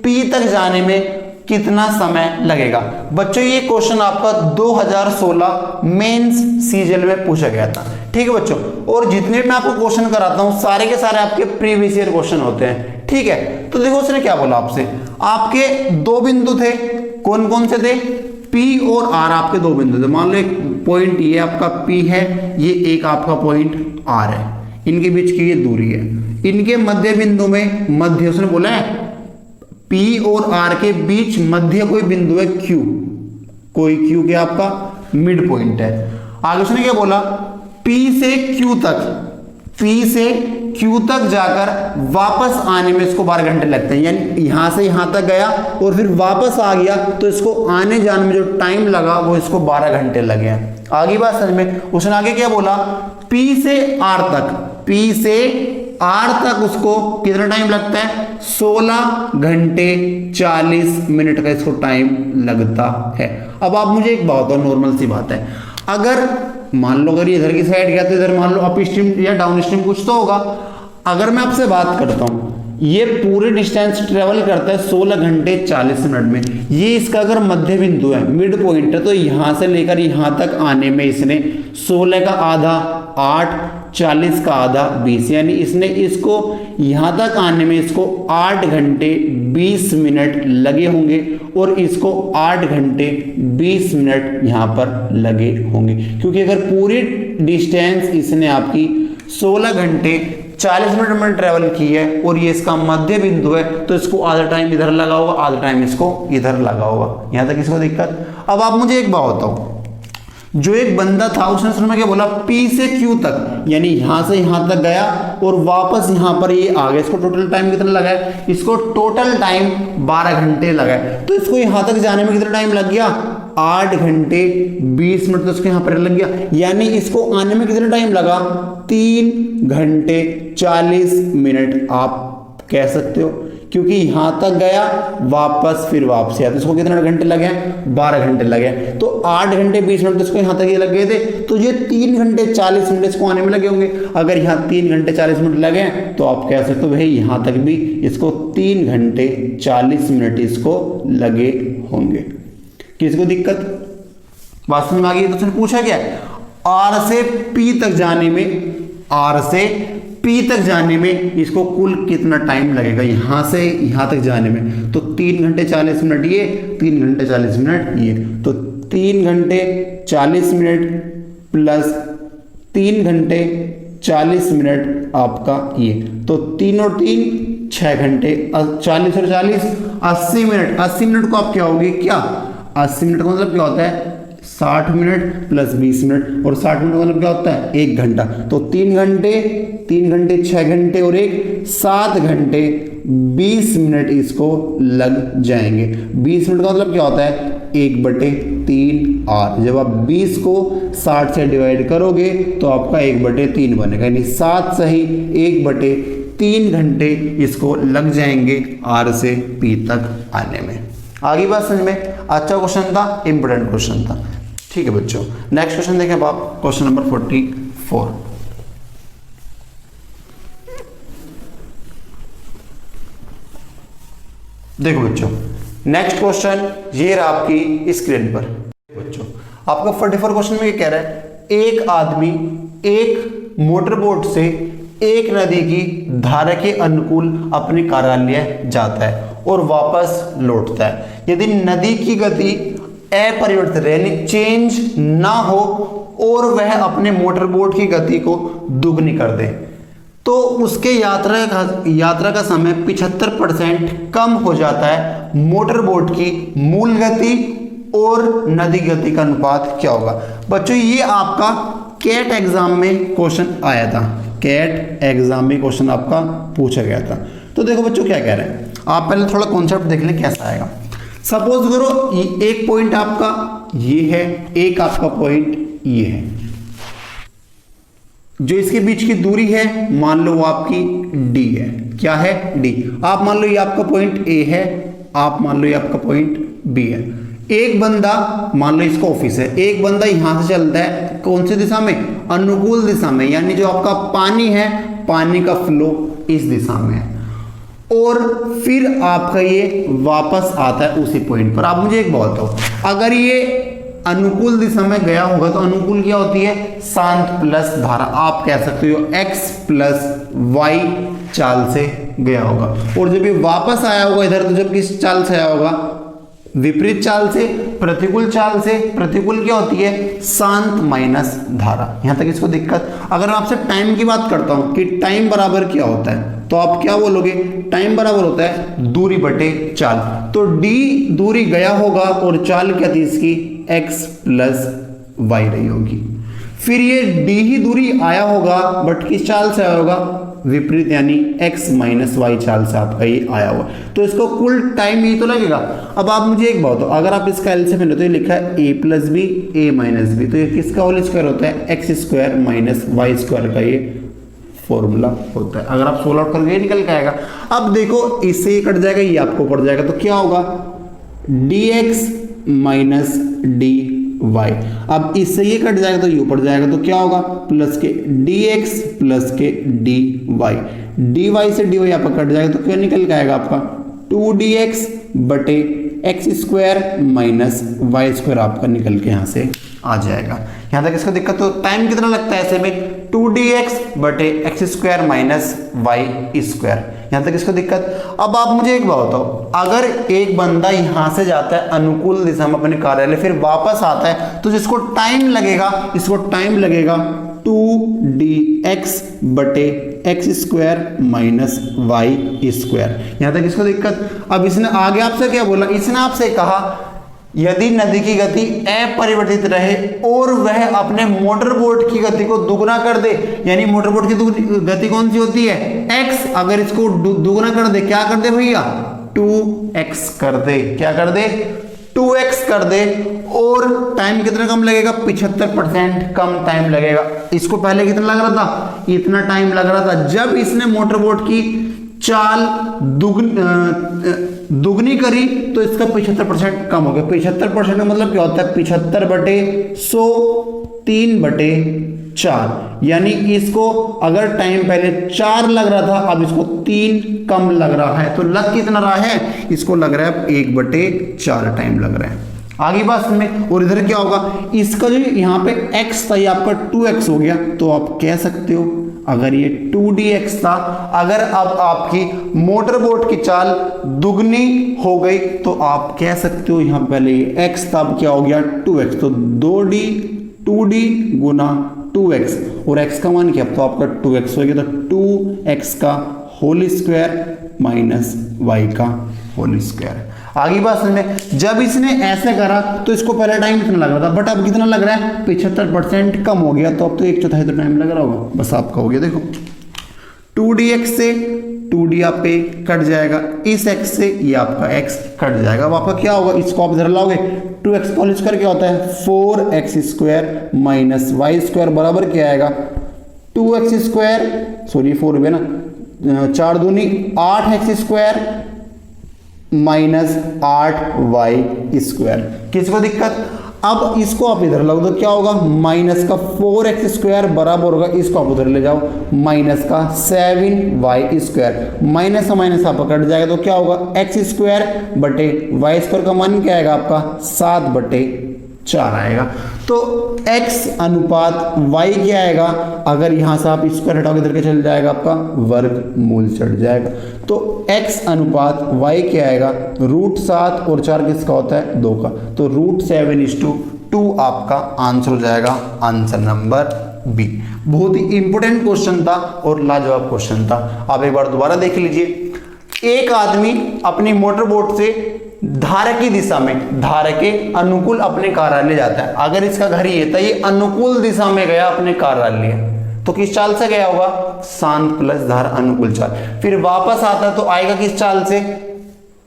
P तक जाने में कितना समय लगेगा। बच्चों ये क्वेश्चन आपका 2016 मेंस सीजीएल में पूछा गया था। ठीक है बच्चों, और जितने भी मैं आपको क्वेश्चन कराता हूं सारे के सारे आपके प्रीवियस ईयर क्वेश्चन होते हैं। ठीक है, तो देखो उसने क्या बोला आपसे, आपके दो बिंदु थे, कौन कौन से थे, P और R आपके दो बिंदु थे। मान लो एक पॉइंट ये आपका P है, ये एक आपका पॉइंट R है, इनके बीच की ये दूरी है। इनके मध्य बिंदु में, मध्य उसने बोला है P और R के बीच मध्य कोई बिंदु है Q, कोई Q के आपका मिड पॉइंट है। आगे उसने क्या बोला, P से Q तक जाकर वापस आने में इसको 12 घंटे लगते हैं। यानी यहां से यहां तक गया और फिर वापस आ गया तो इसको आने जाने में जो टाइम लगा वो इसको 12 घंटे लगे हैं। आगे बात समझ में, उसने आगे क्या बोला, P से R तक उसको कितना टाइम लगता है, 16 घंटे 40 मिनट का इसको टाइम लगता है। अब आप मुझे एक बात बताओ, नॉर्मल सी बात है, अगर मान लो अगर ये इधर की साइड गया तो इधर मान लो अप स्ट्रीम या डाउन स्ट्रीम कुछ तो होगा। अगर मैं आपसे बात करता हूं ये पूरे डिस्टेंस ट्रेवल करता है 16 घंटे 40 मिनट में, ये इसका अगर मध्य बिंदु है, मिड पॉइंट है, तो यहां से लेकर यहां तक आने में इसने 16 का आधा 8, 40 का आधा 20, यानी इसने इसको यहां तक आने में इसको 8 घंटे 20 मिनट लगे होंगे और इसको 8 घंटे 20 मिनट यहां पर लगे होंगे। क्योंकि अगर पूरी डिस्टेंस इसने आपकी 16 घंटे 40 मिनट में ट्रेवल की है और ये इसका मध्य बिंदु है, तो इसको आधा टाइम इधर लगा होगा, आधा टाइम इसको इधर लगा होगा। यहां तक इसको दिक्कत। अब आप मुझे एक बात बताओ, जो एक बंदा था उसने सुना क्या बोला, P से Q तक, यानी यहां से यहां तक गया और वापस यहां पर ये आ गया, इसको टोटल टाइम कितना लगा है, इसको टोटल टाइम 12 घंटे लगा है। तो इसको यहां तक जाने में कितना टाइम लग गया, 8 घंटे 20 मिनट, तो इसको यहां पर लग गया। यानी इसको आने में कितना टाइम लगा, 3 घंटे 40 मिनट आप कह सकते हो, क्योंकि यहां तक गया वापस फिर वापसी आया, तो इसको कितने घंटे लगे, 12 घंटे लगे। तो 8 घंटे 20 मिनट इसको यहां तक ये लग गए थे, तो ये 3 घंटे 40 मिनट इसको आने में लगे होंगे। अगर यहां 3 घंटे 40 मिनट लगे तो आप कह सकते हो भाई यहां तक भी इसको 3 घंटे 40 मिनट इसको लगे होंगे। किसको दिक्कत, बात समझ में आ गई। तो उसने पूछा क्या, R से P तक जाने में, R से P तक जाने में इसको कुल कितना टाइम लगेगा, यहां से यहां तक जाने में। तो 3 घंटे 40 मिनट ये, 3 घंटे 40 मिनट ये, तो 3 घंटे 40 मिनट प्लस 3 घंटे 40 मिनट आपका ये, तो 3 और 3 6 घंटे, 40 और 40 80 मिनट। 80 मिनट को आप क्या होगी, क्या 80 मिनट का मतलब क्या होता है, 60 मिनट प्लस 20 मिनट, और 60 मिनट का मतलब क्या होता है, 1 घंटा। तो 3 घंटे 6 घंटे और 7 घंटे 20 मिनट इसको लग जाएंगे। 20 मिनट का मतलब क्या होता है, 1/3 R। जब आप 20 को 60 से डिवाइड करोगे तो आपका 1/3 बनेगा, यानी 7 सही 1/3 घंटे इसको लग जाएंगे R से P तक आने में। आगे बात समझ में, अच्छा क्वेश्चन था, इंपोर्टेंट क्वेश्चन था। ठीक है बच्चों, नेक्स्ट क्वेश्चन देखें आप, क्वेश्चन नंबर 44। देखो बच्चों, नेक्स्ट क्वेश्चन ये रहा आपकी स्क्रीन पर। बच्चों आपका 44 क्वेश्चन में ये कह रहा है, एक आदमी एक मोटर बोट से एक नदी की धारा के अनुकूल अपने कार्यालय जाता है और वापस लौटता है। यदि नदी की गति अपरिवर्तित यानी चेंज ना हो और वह अपने मोटर बोट की गति को दुगनी कर दे, तो उसके यात्रा का समय 75% कम हो जाता है। मोटर बोट की मूल गति और नदी गति का अनुपात क्या होगा। बच्चों ये आपका कैट एग्जाम में क्वेश्चन आया था, कैट एग्जाम में क्वेश्चन आपका पूछा गया था। तो देखो बच्चों क्या कह रहे हैं, आप पहले थोड़ा कॉन्सेप्ट देख लें कैसा आएगा। सपोज करो एक पॉइंट आपका ये है, एक आपका पॉइंट ये है, जो इसके बीच की दूरी है मान लो वो आपकी डी है। क्या है? डी। आप मान लो ये आपका पॉइंट ए है, आप मान लो ये आपका पॉइंट बी है। एक बंदा, मान लो इसका ऑफिस है, एक बंदा यहां से चलता है कौन सी दिशा में? अनुकूल दिशा में, यानी जो आपका पानी है, पानी का फ्लो इस दिशा में है, और फिर आपका ये वापस आता है उसी पॉइंट पर। आप मुझे एक बात बताओ, अगर ये अनुकूल दिशा में गया होगा तो अनुकूल क्या होती है? शांत प्लस धारा। आप कह सकते हो x प्लस वाई चाल से गया होगा, और जब ये वापस आया होगा इधर, तो जब किस चाल से आया होगा? विपरीत चाल से, प्रतिकूल चाल से। प्रतिकूल क्या होती है? शांत माइनस धारा। यहां तक इसको दिक्कत? अगर मैं आपसे टाइम की बात करता हूं कि टाइम बराबर क्या होता है, तो आप क्या बोलोगे? टाइम बराबर होता है दूरी बटे चाल। तो d दूरी गया होगा और चाल क्या थी इसकी? x प्लस वाई रही होगी। फिर ये d ही दूरी आया होगा, बट किस चाल से आया होगा? विपरीत, यानी x माइनस वाई चाल से आपका ये आया हुआ। तो इसको कुल टाइम ये तो लगेगा। अब आप मुझे एक बात, अगर आप इसका एलसीएम लो तो ये लिखा है a plus b, a minus b, तो ये किसका होल स्क्वायर होता है? X square minus y square का ये फॉर्मूला होता है। अगर आप सोल्व आउट करके निकल के आएगा। अब देखो, इससे ये कट जाएगा, ये आपको पड़ जाएगा, तो क्या होगा? dx minus dy। अब इससे ये कट जाएगा तो ये ऊपर जाएगा, तो क्या होगा? प्लस के dx प्लस के dy से dy आपका कट जाएगा, तो क्या निकल के आएगा आपका? 2dx बटे x square minus y square आपका निकल के यहां से आ जाएगा। यहां तक इसको दिक्कत? तो टाइम कितना लगता है ऐसे में? 2dx बटे x square minus y square. यहां तक इसको दिक्कत? अब आप मुझे एक बात बताओ, अगर एक बंदा यहां से जाता है अनुकूल दिशा में अपने कार्यालय, फिर वापस आता है, तो जिसको टाइम लगेगा, इसको टाइम लगेगा 2dx बटे x square minus y square. यहां तक इसको दिक्कत? अब इसने आगे आपसे क्या बोला? इसने आपसे कहा यदि नदी की गति अपरिवर्तित रहे और वह अपने मोटर बोट की गति को दुगना कर दे, यानी मोटर बोट की गति कौन सी होती है? x। अगर इसको दुगना कर दे, क्या कर दे भैया? 2x कर दे। क्या कर दे? 2x कर दे। और टाइम कितना कम लगेगा? 75% कम टाइम लगेगा। इसको पहले कितना लग रहा था? इतना टाइम लग रहा था। जब इसने मोटर बोट की चाल दुगनी करी तो इसका 75% कम हो गया। 75% का मतलब क्या होता है? 75 बटे 100, 3 बटे 4, यानी इसको अगर टाइम पहले 4 लग रहा था, अब इसको 3 कम लग रहा है। तो लग कितना रहा है? इसको लग रहा है 1 बटे 4 टाइम लग रहा है। आगे बात में, और इधर क्या होगा? इसका जो यहाँ पे x था, ये आपका 2x हो गया। तो आप कह सकते हो, अगर ये 2dx था, अगर अब आपकी मोटर बोट की चाल दुगनी हो गई, तो आप कह सकते हो यहाँ पहले ये x था, अब क्या हो गया? 2x। तो 2d गुना 2x, और x का मान क्या? तो आपका 2x हो गया। तो 2x का होल स्क्वायर माइनस y का होल स्क्वायर। आगे बात समझ में, जब इसने ऐसे करा तो इसको पहले टाइम कितना लग रहा था, बट अब कितना लग रहा है? 75% कम हो गया। तो अब तो 1/4 तो टाइम लग रहा होगा, बस आपका हो गया। देखो 2dx से 2d आप पे कट जाएगा, इस x से ये आपका x कट जाएगा। अब आपका क्या होगा? इसको आप इधर लाओगे, 2x होल स्क्वायर क्या होता है? 4x square minus y square बराबर क्या आएगा? 2x स्क्वायर, सॉरी 4 है ना, 4 दूनी 8x square minus 8y square. किसको दिक्कत? अब इसको आप इधर लगो तो क्या होगा? माइनस का 4x स्क्वायर बराबर होगा, इसको आप उधर ले जाओ, माइनस का 7y स्क्वायर। माइनस का माइनस आपका कट जाएगा, तो क्या होगा? एक्स स्क्वायर बटे वाई स्क्वायर का मान क्या आएगा आपका? 7 बटे 4 आएगा। तो x अनुपात y क्या आएगा? अगर यहां से आप स्क्वायर हटाओगे इधर के चल जाएगा, आपका वर्गमूल चढ़ जाएगा। तो x अनुपात y क्या आएगा? √7 और 4 किसका होता है? 2 का। तो √7:2 आपका आंसर हो जाएगा, आंसर नंबर बी। बहुत ही इंपॉर्टेंट क्वेश्चन था और लाजवाब क्वेश्चन था। आप एक बार दोबारा देख लीजिए। एक आदमी अपनी मोटर बोट से धारा की दिशा में, धारा के अनुकूल अपने कार्यालय जाता है। अगर इसका घर ये था, ये अनुकूल दिशा में गया अपने कार्यालय, तो किस चाल से गया होगा? शांत प्लस धारा अनुकूल चाल। फिर वापस आता है तो आएगा किस चाल से?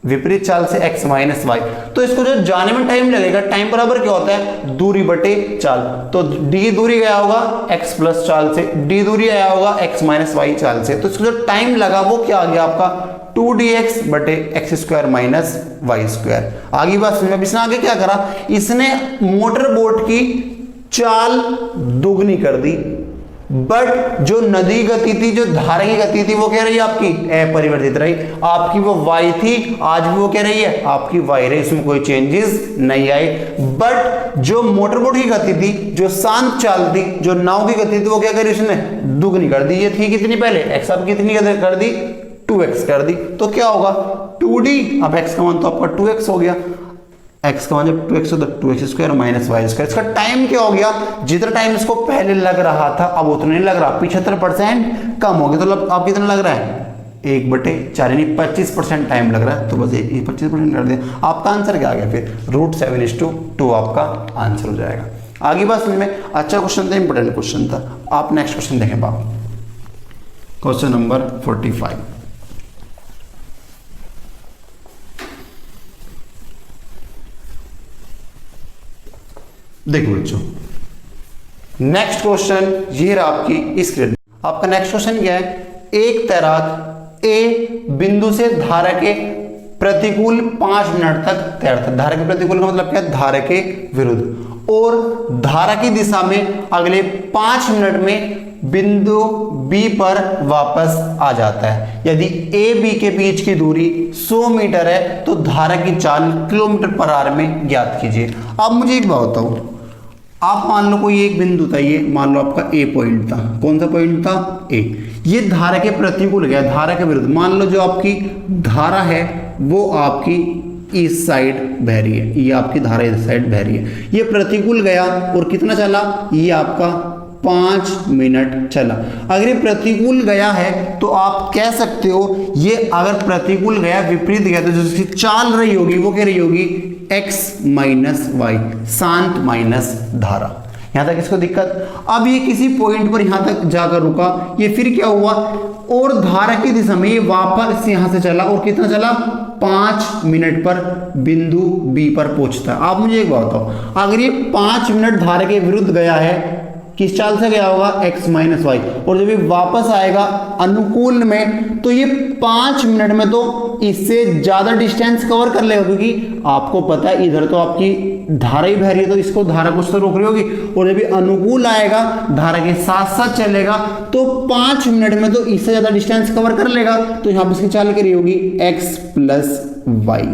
विपरीत चाल से x माइनस वाई, तो इसको जो जाने में टाइम लगेगा, टाइम बराबर क्या होता है दूरी बटे चाल। तो d दूरी गया होगा x प्लस चाल से, d दूरी आया होगा x माइनस वाई चाल से, तो इसको जो टाइम लगा वो क्या आ गया आपका 2dx बटे x square minus y square. आगे बात समझ में, इसने आगे क्या करा, इसने मोटर बोट की चाल दोगुनी कर दी, बट जो नदी गति थी, जो धारा की गति थी वो क्या रही आपकी अपरिवर्तित रही। आपकी वो y थी, आज भी वो क्या रही है आपकी y रही, इसमें कोई चेंजेस नहीं आए। बट जो मोटरबोट की गति थी, जो शांत चाल थी, जो नाव की गति थी, वो क्या करी उसने दुगनी कर दी। ये थी कितनी पहले x, अब कितनी कर दी 2x कर दी, तो क्या होगा 2d, अब x का मान तो आपका 2x हो गया, x का मान जब 2x हो तो 2x square minus y square. इसका टाइम क्या हो गया, जितना टाइम इसको पहले लग रहा था अब उतना नहीं लग रहा, 75% कम हो गया। तो अब कितना लग रहा है 1/4, यानी 25% टाइम लग रहा है, तो बस ये 25% कर दिया। आपका आंसर क्या आ गया फिर √7:2 आपका आंसर हो जाएगा। आगे बात समझ में, अच्छा क्वेश्चन था, इंपॉर्टेंट क्वेश्चन था। आप नेक्स्ट क्वेश्चन देखें बाप, क्वेश्चन नंबर 45। देखो बच्चों, नेक्स्ट क्वेश्चन ये रहा आपकी स्क्रीन। आपका नेक्स्ट क्वेश्चन क्या है, एक तैराक ए बिंदु से धारा के प्रतिकूल 5 मिनट तक तैरता। धारा के प्रतिकूल का मतलब क्या है, धारा के विरुद्ध, और धारा की दिशा में अगले 5 मिनट में बिंदु बी पर वापस आ जाता है। यदि ए बी के बीच की दूरी 100 मीटर है तो धारा की चाल किलोमीटर पर आवर में ज्ञात कीजिए। अब मुझे एक बात बताओ, आप मान लो कोई एक बिंदु था, ये मान लो आपका ए पॉइंट था, कौन सा पॉइंट था ए, ये धारा के प्रतिकूल गया, धारा के विरुद्ध। मान लो जो आपकी धारा है वो आपकी इस साइड बह रही है, ये आपकी धारा इस साइड बह रही है, ये प्रतिकूल गया और कितना चला, ये आपका 5 मिनट चला। अगर ये प्रतिकूल गया है तो आप कह सकते हो, ये अगर प्रतिकूल गया विपरीत गया तो जिसकी चाल रही होगी वो क्या रही होगी x माइनस वाई, शांत माइनस धारा। यहां तक इसको दिक्कत। अब ये किसी पॉइंट पर यहां तक जाकर रुका, ये फिर क्या हुआ, और धारा की दिशा में ये वापस यहां से चला, और कितना चला 5 मिनट पर बिंदु बी पर पहुंचता है। आप मुझे एक बात बताओ, अगर ये 5 मिनट धारा के विरुद्ध गया है, किस चाल से गया होगा x माइनस वाई, और जब ये वापस आएगा अनुकूल में तो ये 5 मिनट में तो इससे ज्यादा डिस्टेंस कवर कर लेगा, क्योंकि आपको पता है इधर तो आपकी धारा ही बह रही है तो इसको धारा कुछ तो रोक रही होगी, और जब ये अनुकूल आएगा धारा के साथ साथ चलेगा तो 5 मिनट में तो इससे ज्यादा डिस्टेंस कवर कर लेगा, तो यहाँ पर इसकी चाल करी होगी x प्लस वाई।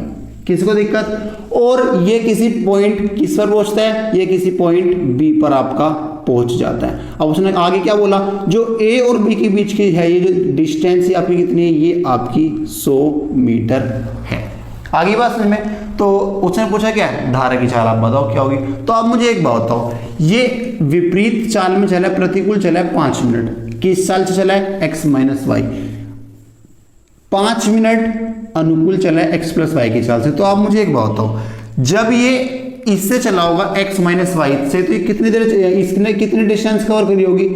किसको दिक्कत, और ये किसी पॉइंट किस पर पहुंचता है, ये किसी पॉइंट बी पर आपका पहुंच जाता है। अब उसने आगे क्या बोला, जो ए और बी के बीच की है ये जो डिस्टेंस है आपकी कितनी है, ये आपकी 100 मीटर है। आगे बात समझ में, तो उसने पूछा क्या है धारा की चाल, आप बताओ क्या होगी। तो आप मुझे एक बात बताओ, ये विपरीत चाल में चला है, प्रतिकूल चला है 5 मिनट, किस चाल से चला है x माइनस वाई, 5 मिनट अनुकूल चला है x प्लस वाई की चाल से। तो आप मुझे एक बात बताओ, जब ये इससे चला होगा x माइनस वाई से, तो ये कितनी देर, इसने कितनी डिस्टेंस कवर करी होगी,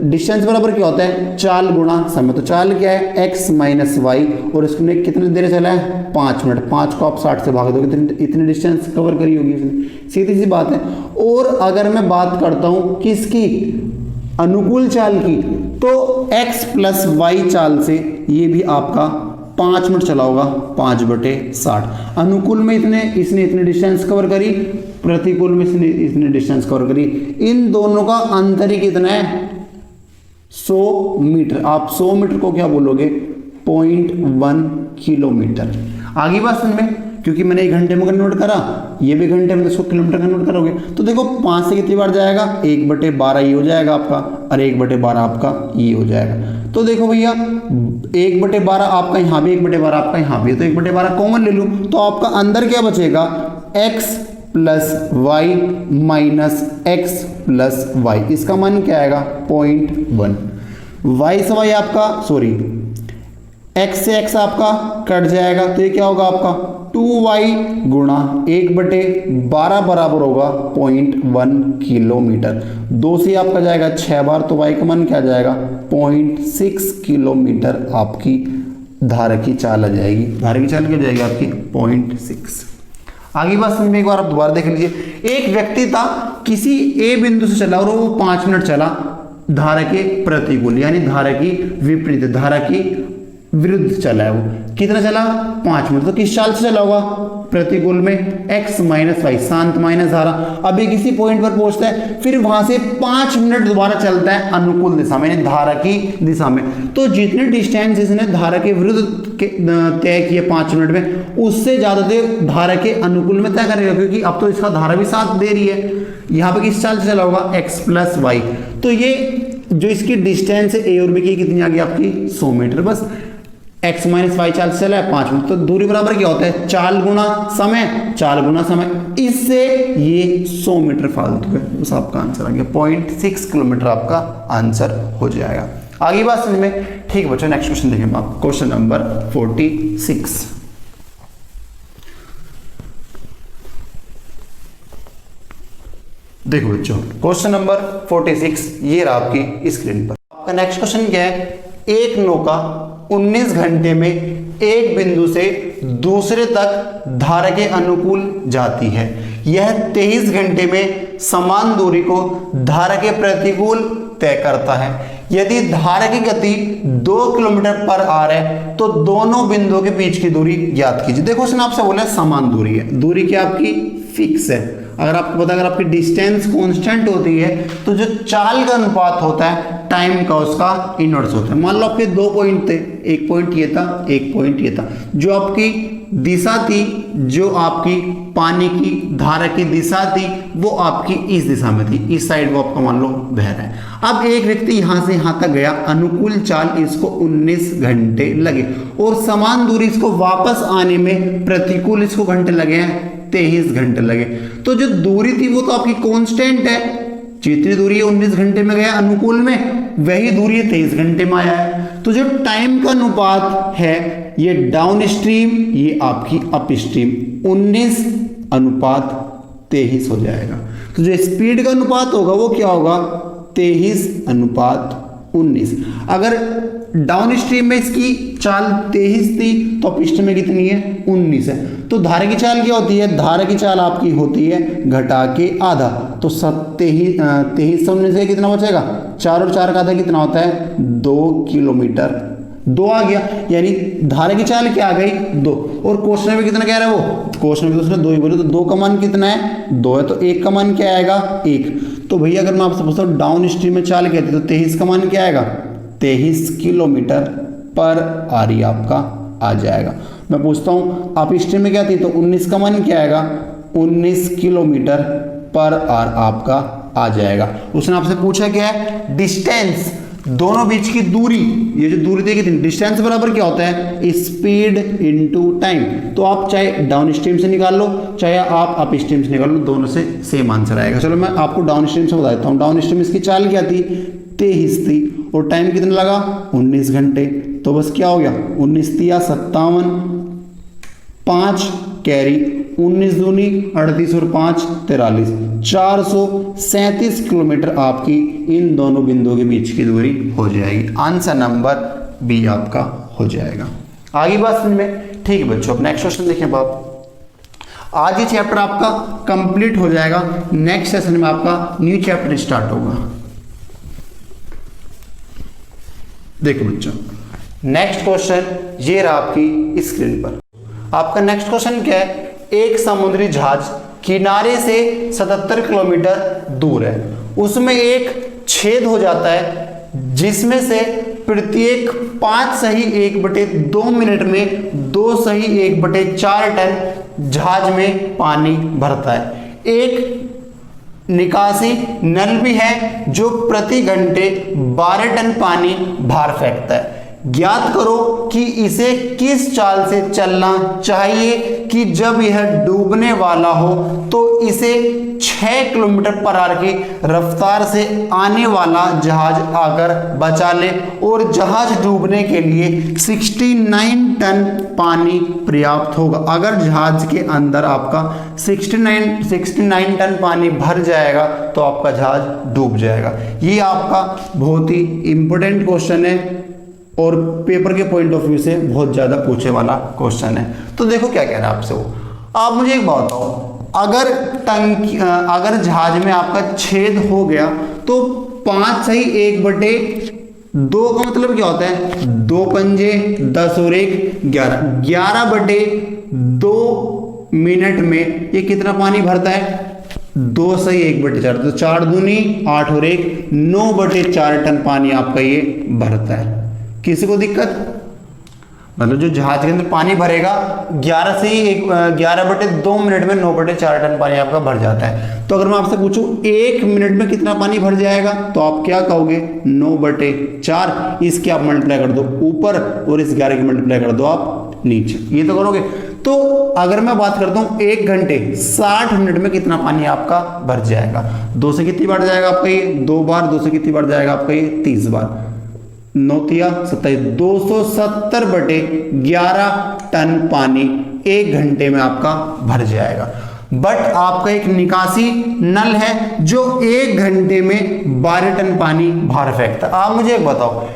डिस्टेंस बराबर क्या होता है चाल गुणा समय। तो चाल क्या है x माइनस वाई, और इसने कितनी देर चला है 5 मिनट, 5 को आप 60 से भाग दोगे इतनी डिस्टेंस कवर करी होगी इसने, सीधी सी बात है। और अगर मैं बात करता हूं किसकी, अनुकूल चाल की, तो x प्लस वाई चाल से ये भी आपका 5 मिनट चला होगा, 5/60। अनुकूल में इसने इतनी डिस्टेंस कवर करी, प्रतिकूल में इसने इतनी डिस्टेंस कवर करी, इन दोनों का अंतर ही कितना है 100 मीटर। आप 100 मीटर को क्या बोलोगे 0.1 किलोमीटर। आगे बात समझ में, क्योंकि मैंने 1 घंटे में कन्वर्ट करा, ये भी घंटे में, इसको किलोमीटर कन्वर्ट करोगे तो देखो 5 से कितनी बार जाएगा, 1/12 ये हो जाएगा आपका, और 1/12 आपका ये हो जाएगा। तो देखो भैया 1/12 आपका यहाँ भी, 1/12 आपका यहाँ भी, तो 1/12 कॉमन ले लूँ तो आपका अंदर क्या बचेगा x plus y minus x plus y. इसका मान क्या आएगा 0.1। y से y आपका सॉरी x से x आपका कट जाएगा, तो ये क्या होगा आपका 2y गुणा 1/12 बराबर होगा 0.1 किलोमीटर। 2 से आपका जाएगा 6 बार, तो y का मान क्या जाएगा 0.6 किलोमीटर आपकी धारा की चाल आ जाएगी। धारा की चाल क्या हो जाएगी आपकी 0.6। आगे बात समझ में एक बार आप दोबारा देख लीजिए। एक व्यक्ति था, किसी ए बिंदु से चला और वो 5 मिनट चला धारा के प्रतिकूल, यानी धारा की विपरीत, धारा की विरुद्ध चला है वो। कितना चला? 5 मिनट। तो किस चाल से चला होगा? प्रतिकूल में, x माइनस वाई, शांत माइनस धारा। अभी किसी पॉइंट पर पहुंचता है, फिर वहां से 5 मिनट दोबारा चलता है अनुकूल दिशा में, यानी धारा की दिशा में। तो जितने डिस्टेंस इसने धारा के विरुद्ध तय किए 5 मिनट में, उससे ज्यादा देर धारा के अनुकूल में तय करेगा, क्योंकि अब तो इसका धारा भी साथ दे रही है। यहाँ पे किस चाल से चला होगा? x plus y. तो ये जो इसकी डिस्टेंस है ए और बी की कितनी आ गई आपकी? 100 मीटर। बस x माइनस वाई चाल से चला है 5 मिनट, तो दूरी बराबर क्या होता है? चाल गुना समय, चाल गुना समय। इससे ये 100 मीटर फालतू है। बस आपका आंसर आ गया 0.6 किलोमीटर, आपका आंसर हो जाएगा। आगे बात समझ में? ठीक बच्चों, नेक्स्ट क्वेश्चन देखेंगे आप, क्वेश्चन नंबर 46। देखो बच्चों, क्वेश्चन नंबर 46 ये रहा आपकी स्क्रीन पर। आपका नेक्स्ट क्वेश्चन क्या है? एक नौका 19 घंटे में एक बिंदु से दूसरे तक धारा के अनुकूल जाती है। यह 23 घंटे में समान दूरी को धारा के प्रतिकूल तय करता है। यदि धारा की गति 2 किलोमीटर पर आवर है तो दोनों बिंदुओं के बीच की दूरी ज्ञात कीजिए। देखो उसने आपसे बोला समान दूरी है, दूरी क्या आपकी फिक्स है। अगर आपको पता, अगर आपकी डिस्टेंस कांस्टेंट होती है तो जो चाल का अनुपात होता है टाइम का, उसका इनवर्स होता है। मान लो आपके 2 पॉइंट थे, एक पॉइंट ये था, एक पॉइंट ये था। जो आपकी दिशा थी, जो आपकी पानी की धारा की दिशा थी, वो आपकी इस दिशा में थी, इस साइड वो आपका मान लो बह रहा है। अब एक व्यक्ति यहां से यहां तक गया, अनुकूल चाल इसको 19 घंटे लगे, और समान दूरी इसको वापस आने में प्रतिकूल इसको घंटे लगे हैं 23 घंटे लगे। तो जो दूरी थी वो तो आपकी कांस्टेंट है, जितनी दूरी 19 घंटे में गया अनुकूल में, वही दूरी 23 घंटे में आया है। तो जो टाइम का अनुपात है ये डाउन स्ट्रीम, ये आपकी अप स्ट्रीम, 19 अनुपात 23 हो जाएगा। तो जो स्पीड का अनुपात होगा वो क्या होगा? 23 अनुपात 19। अगर डाउन स्ट्रीम में इसकी चाल 23 थी तो अप स्ट्रीम में कितनी है? 19 है। तो धारा की चाल क्या होती है? धारा की चाल आपकी होती है घटा के आधा। तो 23 से 19 से कितना बचेगा? 4 और 4 का आधा कितना होता है? 2 किलोमीटर। 2 आ गया, यानी धारा की चाल क्या आ गई? 2। और क्वेश्चन में कितना कह रहा है वो? क्वेश्चन में तो उसने 2 ही बोले, तो 2 का मान कितना है? 2 है। तो 1 का मान क्या आएगा? 1। तो भैया अगर मैं आपसे पूछता हूँ डाउन स्ट्रीम में चाल कहती तो 23 का मान क्या आएगा? 23 किलोमीटर पर आवर आपका आ जाएगा। मैं पूछता हूँ अप स्ट्रीम में क्या थी? तो 19 का मान क्या आएगा? 19 किलोमीटर पर आवर आपका आ जाएगा। उसने आपसे पूछा क्या है? डिस्टेंस, दोनों बीच की दूरी। ये जो दूरी थी कितनी? डिस्टेंस बराबर क्या होता है? Speed into time. तो आप चाहे डाउन स्ट्रीम से निकाल लो, चाहे आप अप स्ट्रीम से निकाल लो, दोनों से सेम आंसर आएगा। चलो मैं आपको डाउन स्ट्रीम से बता देता हूँ। डाउन स्ट्रीम इसकी चाल क्या थी? 23 थी, और टाइम कितना लगा? 19 घंटे। तो बस क्या हो गया? 19 तिया 57, 5 कैरी, 19 दूनी 38 और 5 43, 437 किलोमीटर आपकी इन दोनों बिंदुओं के बीच की दूरी हो जाएगी। आंसर नंबर बी आपका हो जाएगा। आगे बात समझ में? ठीक है बच्चों, अब नेक्स्ट क्वेश्चन देखें बाप। आज ये चैप्टर आपका कंप्लीट हो जाएगा, नेक्स्ट सेशन में आपका न्यू चैप्टर स्टार्ट होगा। देखो बच्चों, नेक्स्ट क्वेश्चन ये रहा आपकी स्क्रीन पर। आपका नेक्स्ट क्वेश्चन क्या है? एक समुद्री जहाज किनारे से 77 किलोमीटर दूर है, उसमें एक छेद हो जाता है जिसमें से प्रत्येक 5 सही 1/2 मिनट में 2 सही 1/4 टन जहाज में पानी भरता है। एक निकासी नल भी है जो प्रति घंटे 12 टन पानी बाहर फेंकता है। ज्ञात करो कि इसे किस चाल से चलना चाहिए कि जब यह डूबने वाला हो तो इसे 6 किलोमीटर पर आवर की रफ्तार से आने वाला जहाज आकर बचा ले, और जहाज डूबने के लिए 69 टन पानी पर्याप्त होगा। अगर जहाज के अंदर आपका 69 टन पानी भर जाएगा तो आपका जहाज डूब जाएगा। ये आपका बहुत ही इंपॉर्टेंट क्वेश्चन है, और पेपर के पॉइंट ऑफ व्यू से बहुत ज़्यादा पूछे वाला क्वेश्चन है। तो देखो क्या कह रहा है आपसे वो। आप मुझे एक बात बताओ, अगर जहाज में आपका छेद हो गया तो 5 सही 1/2 का मतलब क्या होता है, 2 पंजे 10 और 1 11, 11/2 मिनट में ये कितना पानी भरता है, 2 सही 1/4, तो 4 दूनी 8 और 1 9/4 टन पानी आपका ये भरता है। किसी को दिक्कत, मतलब जो जहाज के अंदर पानी भरेगा 11/2 मिनट में 9/4 टन पानी आपका भर जाता है। तो अगर मैं आपसे पूछूं 1 मिनट में कितना पानी भर जाएगा, तो आप क्या कहोगे, 9/4, इसके आप मल्टीप्लाई कर दो ऊपर और इस 11 की मल्टीप्लाई कर दो आप नीचे, ये तो करोगे। तो अगर मैं बात करता हूं 1 घंटे 60 मिनट में कितना पानी आपका भर जाएगा, 2 से कितनी बार जाएगा आपका ये, 2 बार, 2 से कितनी बार जाएगा आपका ये, 30 बार, 9 तिया 27, 270/11 टन पानी 1 घंटे में आपका भर जाएगा। बट आपका एक निकासी नल है जो 1 घंटे में 12 टन पानी बाहर फेंकता है। आप मुझे एक बताओ,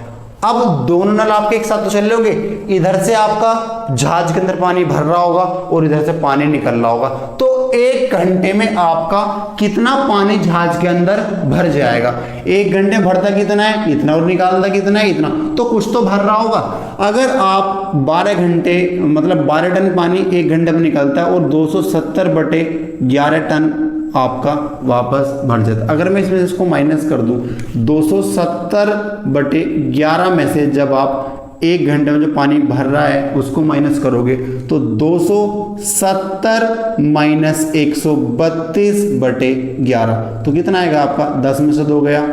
अब दोनों नल आपके एक साथ तो चल रहे होंगे, इधर से आपका जहाज के अंदर पानी भर रहा होगा और इधर से पानी निकल रहा होगा, तो 1 घंटे में आपका कितना पानी जहाज के अंदर भर जाएगा। 1 घंटे भरता कितना है, इतना, और निकालता कितना है, इतना, तो कुछ तो भर रहा होगा। अगर आप 12 घंटे मतलब 12 टन पानी 1 घंटे में निकलता है और 270/11 टन आपका वापस भर जाता है। अगर मैं इसमें इसको माइनस कर दूं, 270/11 में से जब आप 1 घंटे में जो पानी भर रहा है उसको माइनस करोगे तो 270 माइनस 132/11, तो कितना आएगा आपका, 10 में से 2 गया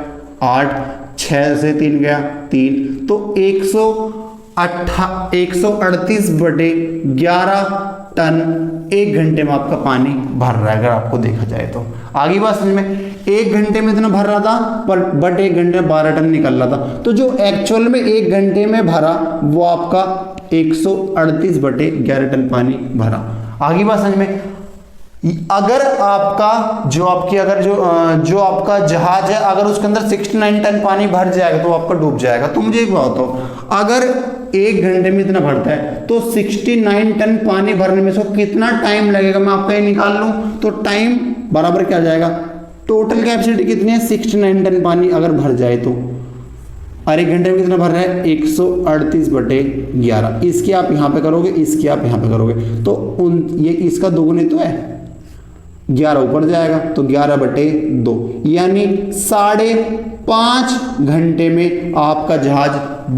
8, 6 से 3 गया 3, तो 138/11 टन 1 घंटे में आपका पानी भर रहा है, अगर आपको देखा जाए तो। आगे बात समझ में, 1 घंटे में इतना भर रहा था बट 1 घंटे में 12 टन निकल रहा था, तो जो एक्चुअल में 1 घंटे में भरा वो आपका 138/11 टन पानी भरा। आगे बात समझ में, अगर आपका जो आपका जहाज है अगर उसके अंदर 69 टन पानी भर जाएगा तो आपका डूब जाएगा। तो मुझे एक बात हो, अगर 1 घंटे में इतना भरता है तो 69 टन पानी भरने में इसको कितना टाइम लगेगा, मैं आपका ये निकाल लूं तो टाइम बराबर क्या आ जाएगा, टोटल कैपेसिटी कितनी है 69 टन पानी अगर भर जाए तो, और 1 घंटे में कितना भर रहा है 138/11, इसकी आप यहाँ पे करोगे, इसकी आप यहाँ पे करोगे, तो ये इसका दोगुनी तो है, 11 ऊपर जाएगा तो 11/2, यानी 5.5 घंटे में आपका जहाज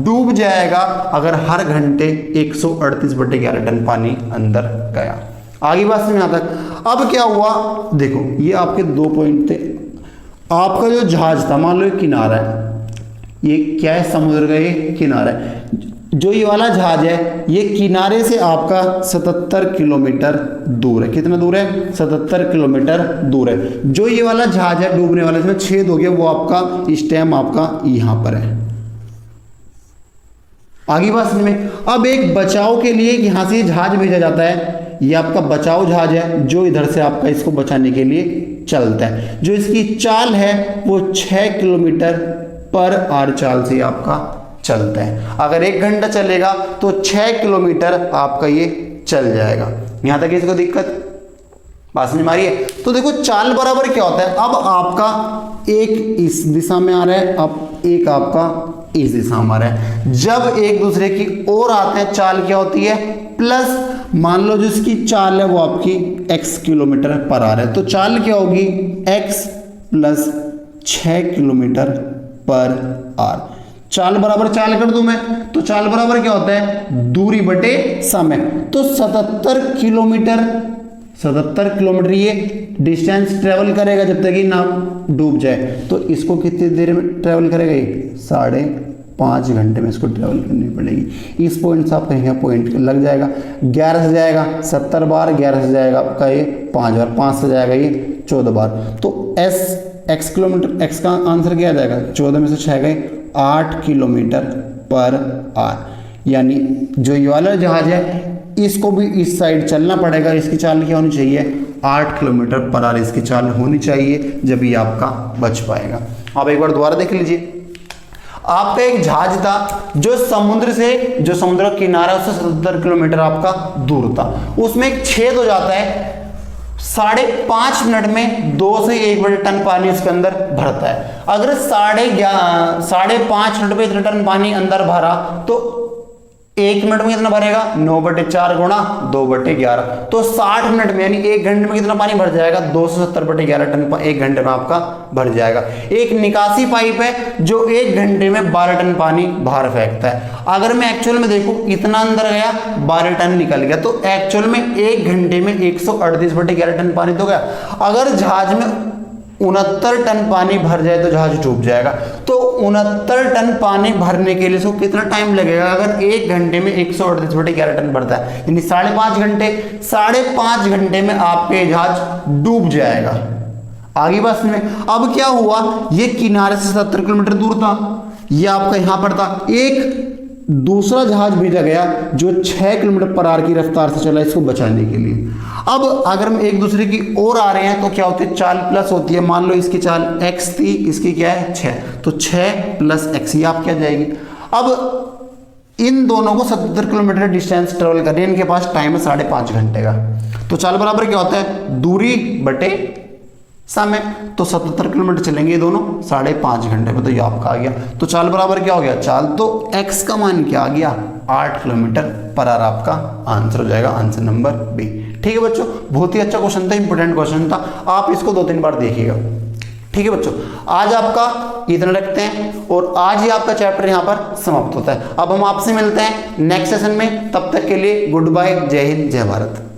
डूब जाएगा अगर हर घंटे 138/11 टन पानी अंदर गया। आगे बात समझ आता है। अब क्या हुआ, देखो ये आपके 2 पॉइंट थे। आपका जो जहाज था, मान लो एक किनारा है, ये क्या है, समुद्र का ये किनारा है, जो ये वाला जहाज है ये किनारे से आपका 77 किलोमीटर दूर है। कितना दूर है, 77 किलोमीटर दूर है। जो ये वाला जहाज है डूबने वाला, इसमें छेद हो गया, वो आपका इस टाइम आपका यहां पर है। आगे बात समझ में। अब एक बचाव के लिए यहां से जहाज भेजा जाता है, ये आपका बचाव जहाज है जो इधर से आपका इसको बचाने के लिए चलता है। जो इसकी चाल है वो 6 किलोमीटर पर आवर चाल से आपका चलता है। अगर 1 घंटा चलेगा तो 6 किलोमीटर आपका ये चल जाएगा। यहां तक इसको दिक्कत, बात समझ में आ रही है। तो देखो चाल बराबर क्या होता है, अब आपका एक इस दिशा में आ रहा है, अब एक आपका इस दिशा में आ रहा है। जब एक दूसरे की ओर आते हैं चाल क्या होती है, प्लस मान लो जिसकी चाल है वो आपकी x किलोमीटर पर आवर है, तो चाल क्या होगी x plus 6 kilometre per hour. चाल बराबर चाल कर दूं मैं, तो चाल बराबर क्या होता है, दूरी बटे समय। तो 77 किलोमीटर ये डिस्टेंस ट्रेवल करेगा जब तक ये ना डूब जाए। तो इसको कितनी देर में ट्रेवल करेगा, ये 5.5 घंटे में इसको ट्रेवल करनी पड़ेगी। इस पॉइंट से आपका यहाँ पॉइंट लग जाएगा। 11 से जाएगा 70 बार, 11 से जाएगा आपका ये 5 बार, 5 से जाएगा ये 14 बार। तो x किलोमीटर, x का आंसर क्या आ जाएगा, 14 में से 6 गए 8 किलोमीटर पर आवर। यानी जो ये वाला जहाज है इसको भी इस साइड चलना पड़ेगा। इसकी चाल क्या होनी चाहिए, 8 किलोमीटर पर आवर इसकी चाल होनी चाहिए, जब ये आपका बच पाएगा। अब एक बार दोबारा देख लीजिए। आपका एक जहाज था जो समुद्र का किनारा उससे 77 किलोमीटर आपका दूर था, उसमें एक छेद हो जाता है, 5.5 मिनट में 2 से 1 बड़े टन पानी उसके अंदर भरता है। अगर 5.5 मिनट में इतना टन पानी अंदर भरा तो 1 मिनट में कितना भरेगा, 9/4 गुणा 2/11, तो 60 मिनट में यानी 1 घंटे में कितना पानी भर जाएगा, 270/11 टन 1 घंटे में आपका भर जाएगा। एक निकासी पाइप है जो 1 घंटे में 12 टन पानी बाहर फेंकता है। अगर मैं एक्चुअल में देखूं इतना अंदर गया 12 टन निकल गया, तो एक्चुअल में 1 घंटे में 138/11 टन पानी तो गया। अगर जहाज में 69 टन पानी भर जाए तो जहाज डूब जाएगा। तो 69 टन पानी भरने के लिए इसको कितना टाइम लगेगा, अगर 1 घंटे में 138/11 टन भरता है यानी 5.5 घंटे, 5.5 घंटे में आपके जहाज डूब जाएगा। आगे बस में अब क्या हुआ, ये किनारे से 70 किलोमीटर दूर था, ये आपका यहां पर था, एक दूसरा जहाज भेजा गया जो 6 किलोमीटर पर आवर की रफ्तार से चला इसको बचाने के लिए। अब अगर हम एक दूसरे की ओर आ रहे हैं तो क्या होती है, चाल प्लस होती है। मान लो इसकी चाल x थी, इसकी क्या है 6, तो 6 + x ये आप क्या जाएगी। अब इन दोनों को 77 किलोमीटर डिस्टेंस ट्रेवल करनी है, इनके पास टाइम है 5.5 घंटे का। तो चाल बराबर क्या होता है, दूरी बटे समय, तो 77 किलोमीटर चलेंगे ये दोनों 5.5 घंटे में, तो ये आपका आ गया। तो चाल बराबर क्या हो गया, चाल तो x का मान क्या आ गया, 8 किलोमीटर पर आवर, आपका आंसर हो जाएगा, आंसर नंबर बी। ठीक है बच्चों, बहुत ही अच्छा क्वेश्चन था, इंपॉर्टेंट क्वेश्चन था, आप इसको 2-3 बार देखिएगा। ठीक है बच्चों, आज आपका इतना रखते हैं और आज ही आपका चैप्टर यहाँ पर समाप्त होता है। अब हम आपसे मिलते हैं नेक्स्ट सेशन में, तब तक के लिए गुड बाय, जय हिंद, जय भारत।